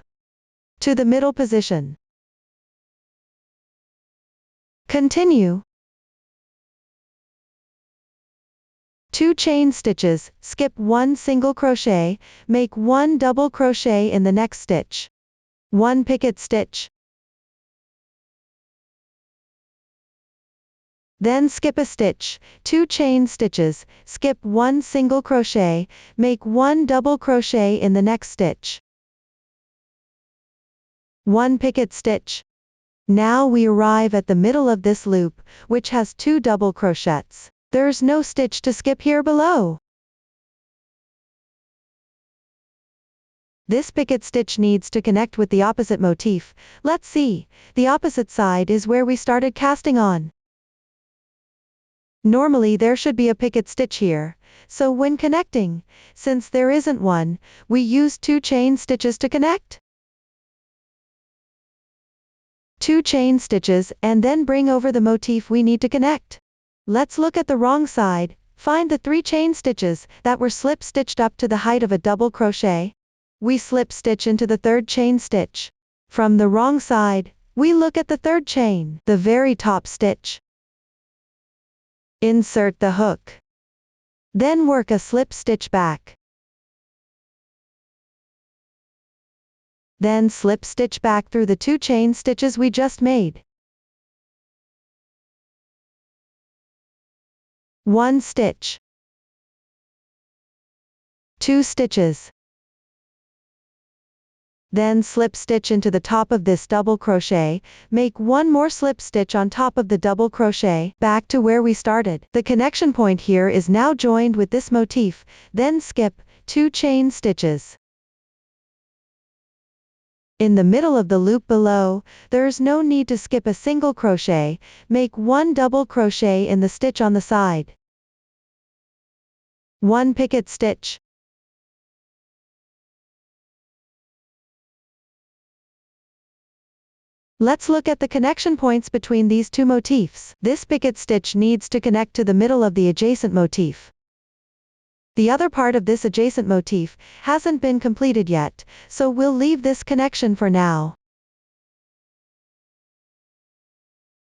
to the middle position. Continue. 2 chain stitches, skip 1 single crochet, make 1 double crochet in the next stitch. 1 picket stitch. Then skip a stitch, 2 chain stitches, skip 1 single crochet, make 1 double crochet in the next stitch. 1 picket stitch. Now we arrive at the middle of this loop, which has 2 double crochets. There's no stitch to skip here below. This picket stitch needs to connect with the opposite motif. Let's see, the opposite side is where we started casting on. Normally there should be a picket stitch here, so when connecting, since there isn't one, we use 2 chain stitches to connect. 2 chain stitches and then bring over the motif we need to connect. Let's look at the wrong side, find the 3 chain stitches that were slip stitched up to the height of a double crochet. We slip stitch into the 3rd chain stitch. From the wrong side, we look at the 3rd chain, the very top stitch. Insert the hook. Then work a slip stitch back. Then slip stitch back through the 2 chain stitches we just made. 1 stitch. 2 stitches. Then slip stitch into the top of this double crochet, make 1 more slip stitch on top of the double crochet, back to where we started. The connection point here is now joined with this motif, then skip 2 chain stitches. In the middle of the loop below, there's no need to skip a single crochet, make 1 double crochet in the stitch on the side. 1 picket stitch. Let's look at the connection points between these 2 motifs. This picket stitch needs to connect to the middle of the adjacent motif. The other part of this adjacent motif hasn't been completed yet, so we'll leave this connection for now.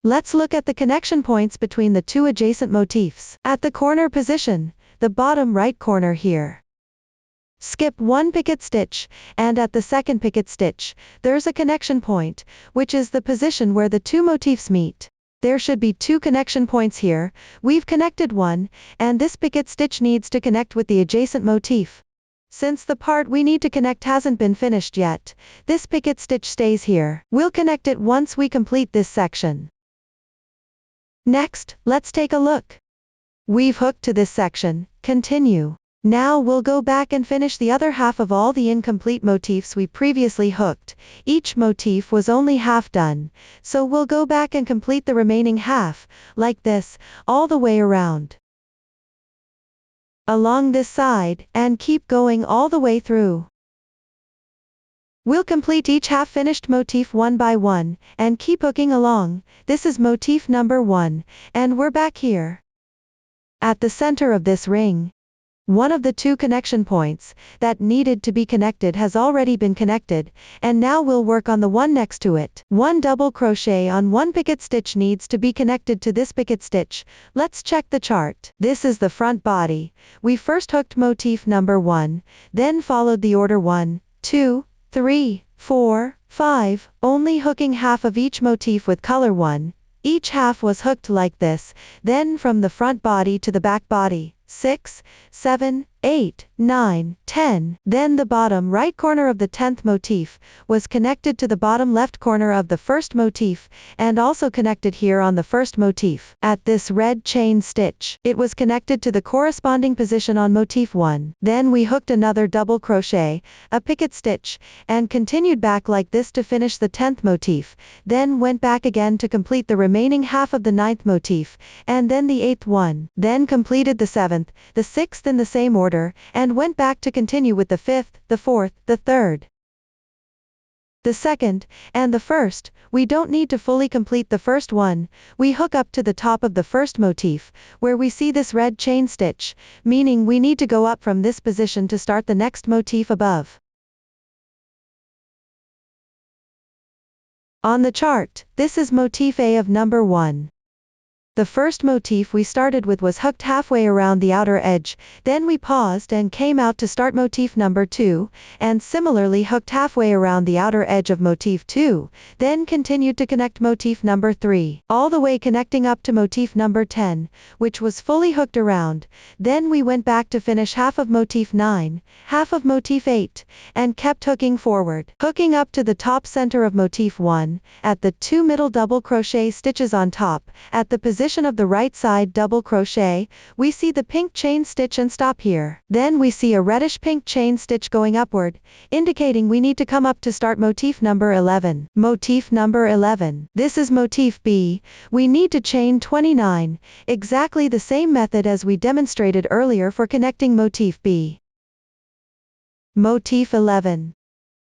Let's look at the connection points between the 2 adjacent motifs. At the corner position, the bottom right corner here. Skip 1 picket stitch, and at the 2nd picket stitch, there's a connection point, which is the position where the 2 motifs meet. There should be 2 connection points here, we've connected 1, and this picket stitch needs to connect with the adjacent motif. Since the part we need to connect hasn't been finished yet, this picket stitch stays here. We'll connect it once we complete this section. Next, let's take a look. We've hooked to this section, continue. Now we'll go back and finish the other half of all the incomplete motifs we previously hooked. Each motif was only half done, so we'll go back and complete the remaining half, like this, all the way around. Along this side, and keep going all the way through. We'll complete each half-finished motif one by one, and keep hooking along. This is motif number 1, and we're back here. At the center of this ring, one of the 2 connection points that needed to be connected has already been connected, and now we'll work on the one next to it. 1 double crochet on 1 picket stitch needs to be connected to this picket stitch. Let's check the chart. This is the front body. We first hooked motif number 1, then followed the order 1, 2, 3, 4, 5, only hooking half of each motif with color 1. Each half was hooked like this, then from the front body to the back body. 6, 7, 8, 9, 10. Then the bottom right corner of the 10th motif was connected to the bottom left corner of the first motif, and also connected here on the first motif. At this red chain stitch, it was connected to the corresponding position on motif 1. Then we hooked another double crochet, a picket stitch, and continued back like this to finish the 10th motif, then went back again to complete the remaining half of the 9th motif, and then the 8th one. Then completed the 7th, the 6th in the same order, order, and went back to continue with the 5th, the 4th, the 3rd, the 2nd, and the 1st. We don't need to fully complete the first one. We hook up to the top of the first motif, where we see this red chain stitch, meaning we need to go up from this position to start the next motif above. On the chart, this is motif A of number 1. The first motif we started with was hooked halfway around the outer edge, then we paused and came out to start motif number 2, and similarly hooked halfway around the outer edge of motif 2, then continued to connect motif number 3, all the way connecting up to motif number 10, which was fully hooked around. Then we went back to finish half of motif 9, half of motif 8, and kept hooking forward, hooking up to the top center of motif 1, at the 2 middle double crochet stitches on top, at the position of the right side double crochet, we see the pink chain stitch and stop here. Then we see a reddish pink chain stitch going upward, indicating we need to come up to start motif number 11. Motif number 11. This is motif B. We need to chain 29, exactly the same method as we demonstrated earlier for connecting motif B. Motif 11.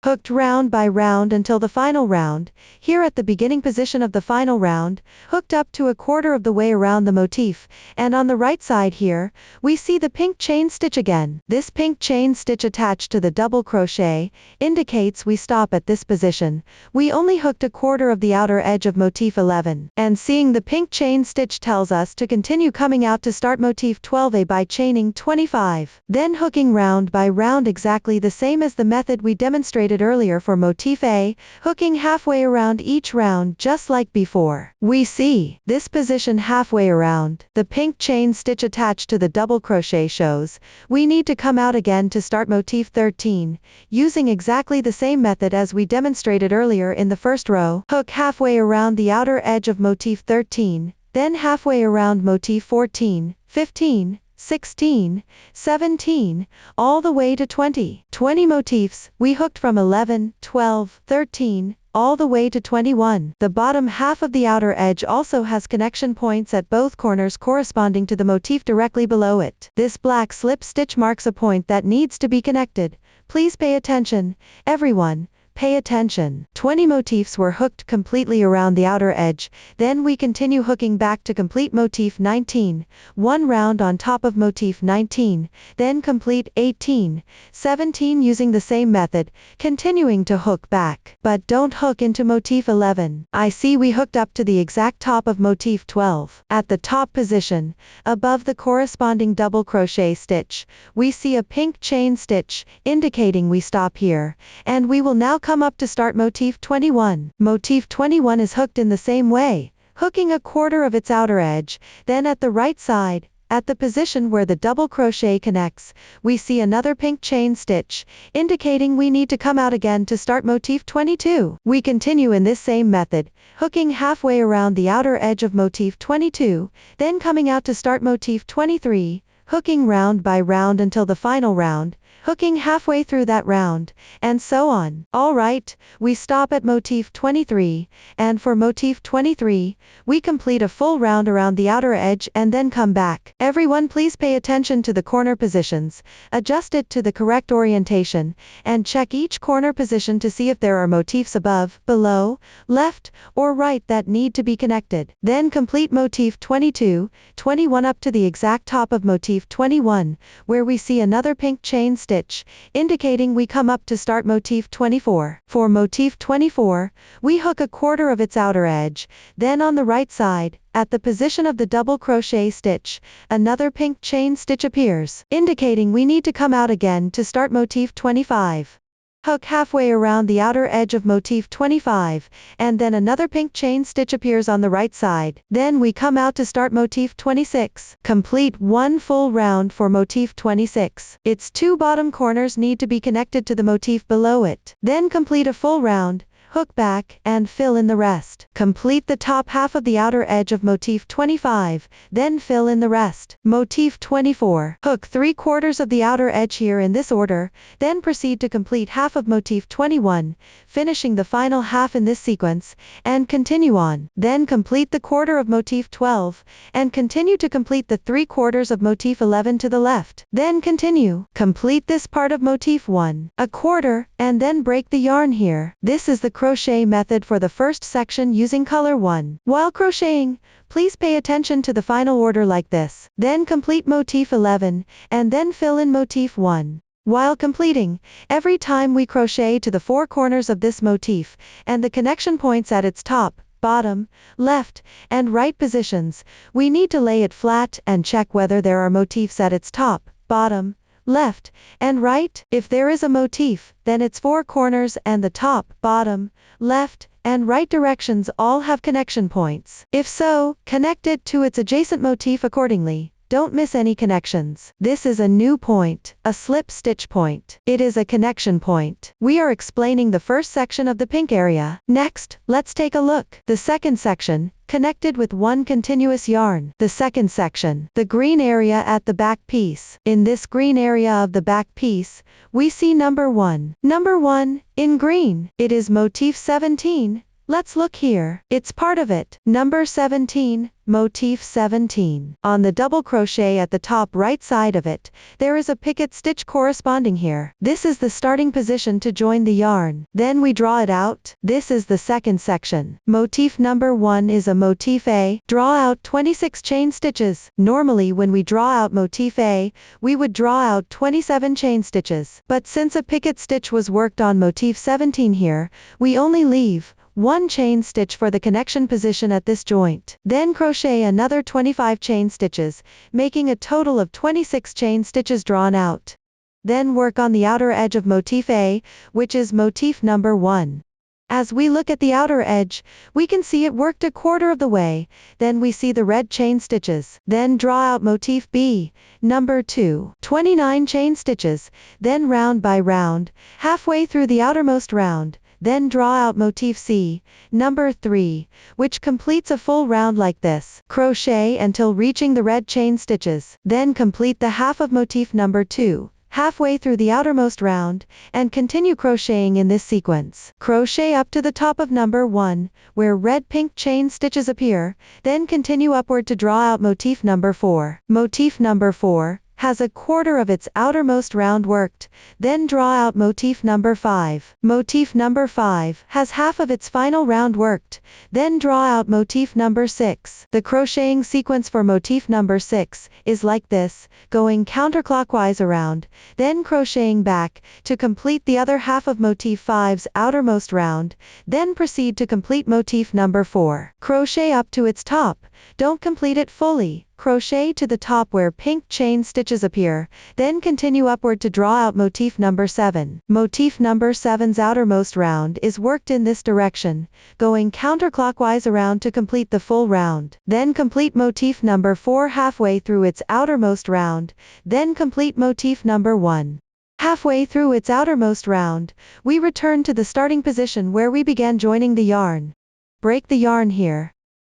Hooked round by round until the final round. Here at the beginning position of the final round, hooked up to a quarter of the way around the motif, and on the right side here, we see the pink chain stitch again. This pink chain stitch attached to the double crochet indicates we stop at this position. We only hooked a quarter of the outer edge of motif 11, and seeing the pink chain stitch tells us to continue coming out to start motif 12A by chaining 25, then hooking round by round exactly the same as the method we demonstrated earlier for motif A, hooking halfway around each round just like before. We see this position halfway around. The pink chain stitch attached to the double crochet shows we need to come out again to start motif 13, using exactly the same method as we demonstrated earlier in the first row. Hook halfway around the outer edge of motif 13, then halfway around motif 14, 15, 16, 17, all the way to 20. 20 motifs, we hooked from 11, 12, 13, all the way to 21. The bottom half of the outer edge also has connection points at both corners corresponding to the motif directly below it. This black slip stitch marks a point that needs to be connected. Please pay attention, everyone. Pay attention. 20 motifs were hooked completely around the outer edge, then we continue hooking back to complete motif 19, one round on top of motif 19, then complete 18, 17 using the same method, continuing to hook back. But don't hook into motif 11. I see we hooked up to the exact top of motif 12. At the top position, above the corresponding double crochet stitch, we see a pink chain stitch, indicating we stop here, and we will now come up to start motif 21. Motif 21 is hooked in the same way, hooking a quarter of its outer edge, then at the right side, at the position where the double crochet connects, we see another pink chain stitch, indicating we need to come out again to start motif 22. We continue in this same method, hooking halfway around the outer edge of motif 22, then coming out to start motif 23, hooking round by round until the final round, hooking halfway through that round, and so on. Alright, we stop at motif 23, and for motif 23, we complete a full round around the outer edge and then come back. Everyone please pay attention to the corner positions, adjust it to the correct orientation, and check each corner position to see if there are motifs above, below, left, or right that need to be connected. Then complete motif 22, 21 up to the exact top of motif 21, where we see another pink chain stitch, indicating we come up to start motif 24. For motif 24, we hook a quarter of its outer edge, then on the right side, at the position of the double crochet stitch, another pink chain stitch appears, indicating we need to come out again to start motif 25. Hook halfway around the outer edge of motif 25, and then another pink chain stitch appears on the right side. Then we come out to start motif 26. Complete one full round for motif 26. Its two bottom corners need to be connected to the motif below it. Then complete a full round, hook back, and fill in the rest. Complete the top half of the outer edge of motif 25, then fill in the rest. Motif 24. Hook 3/4 of the outer edge here in this order, then proceed to complete half of motif 21, finishing the final half in this sequence, and continue on. Then complete the quarter of motif 12, and continue to complete the 3/4 of motif 11 to the left. Then continue. Complete this part of motif 1, a quarter, and then break the yarn here. This is the crochet method for the first section using color 1. While crocheting, please pay attention to the final order like this. Then complete motif 11, and then fill in motif 1. While completing, every time we crochet to the 4 corners of this motif, and the connection points at its top, bottom, left, and right positions, we need to lay it flat and check whether there are motifs at its top, bottom, left, and right. If there is a motif, then its 4 corners and the top, bottom, left, and right directions all have connection points. If so, connect it to its adjacent motif accordingly. Don't miss any connections. This is a new point, a slip stitch point. It is a connection point. We are explaining the first section of the pink area. Next, let's take a look. The second section, connected with one continuous yarn. The second section, the green area at the back piece. In this green area of the back piece, we see number 1. Number 1, in green. It is motif 17. Let's look here. It's part of it. Number 17, motif 17. On the double crochet at the top right side of it, there is a picket stitch corresponding here. This is the starting position to join the yarn. Then we draw it out. This is the second section. Motif number 1 is a motif A. Draw out 26 chain stitches. Normally when we draw out motif A, we would draw out 27 chain stitches. But since a picket stitch was worked on motif 17 here, we only leave 1 chain stitch for the connection position at this joint. Then crochet another 25 chain stitches, making a total of 26 chain stitches drawn out. Then work on the outer edge of motif A, which is motif number 1. As we look at the outer edge, we can see it worked a quarter of the way, then we see the red chain stitches. Then draw out motif B, number 2, 29 chain stitches, then round by round, halfway through the outermost round. Then draw out motif C, number 3, which completes a full round like this. Crochet until reaching the red chain stitches. Then complete the half of motif number 2, halfway through the outermost round, and continue crocheting in this sequence. Crochet up to the top of number 1, where red-pink chain stitches appear, then continue upward to draw out motif number 4. Motif number 4 has a quarter of its outermost round worked, then draw out motif number 5. Motif number 5 has half of its final round worked, then draw out motif number 6. The crocheting sequence for motif number 6 is like this, going counterclockwise around, then crocheting back to complete the other half of motif 5's outermost round, then proceed to complete motif number 4. Crochet up to its top, don't complete it fully. Crochet to the top where pink chain stitches appear, then continue upward to draw out motif number 7. Motif number 7's outermost round is worked in this direction, going counterclockwise around to complete the full round. Then complete motif number 4 halfway through its outermost round, then complete motif number 1. Halfway through its outermost round, we return to the starting position where we began joining the yarn. Break the yarn here.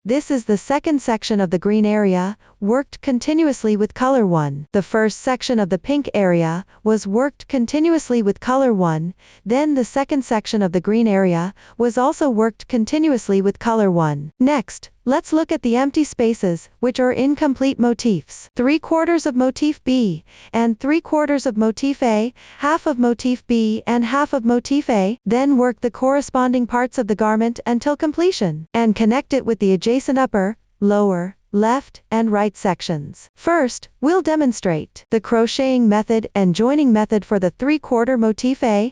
This is the second section of the green area, worked continuously with color 1. The first section of the pink area was worked continuously with color 1, then the second section of the green area was also worked continuously with color 1. Next, let's look at the empty spaces, which are incomplete motifs. 3/4 of motif B, and 3/4 of motif A, half of motif B and half of motif A. Then work the corresponding parts of the garment until completion, and connect it with the adjacent upper, lower, left, and right sections. First, we'll demonstrate the crocheting method and joining method for the 3/4 motif A.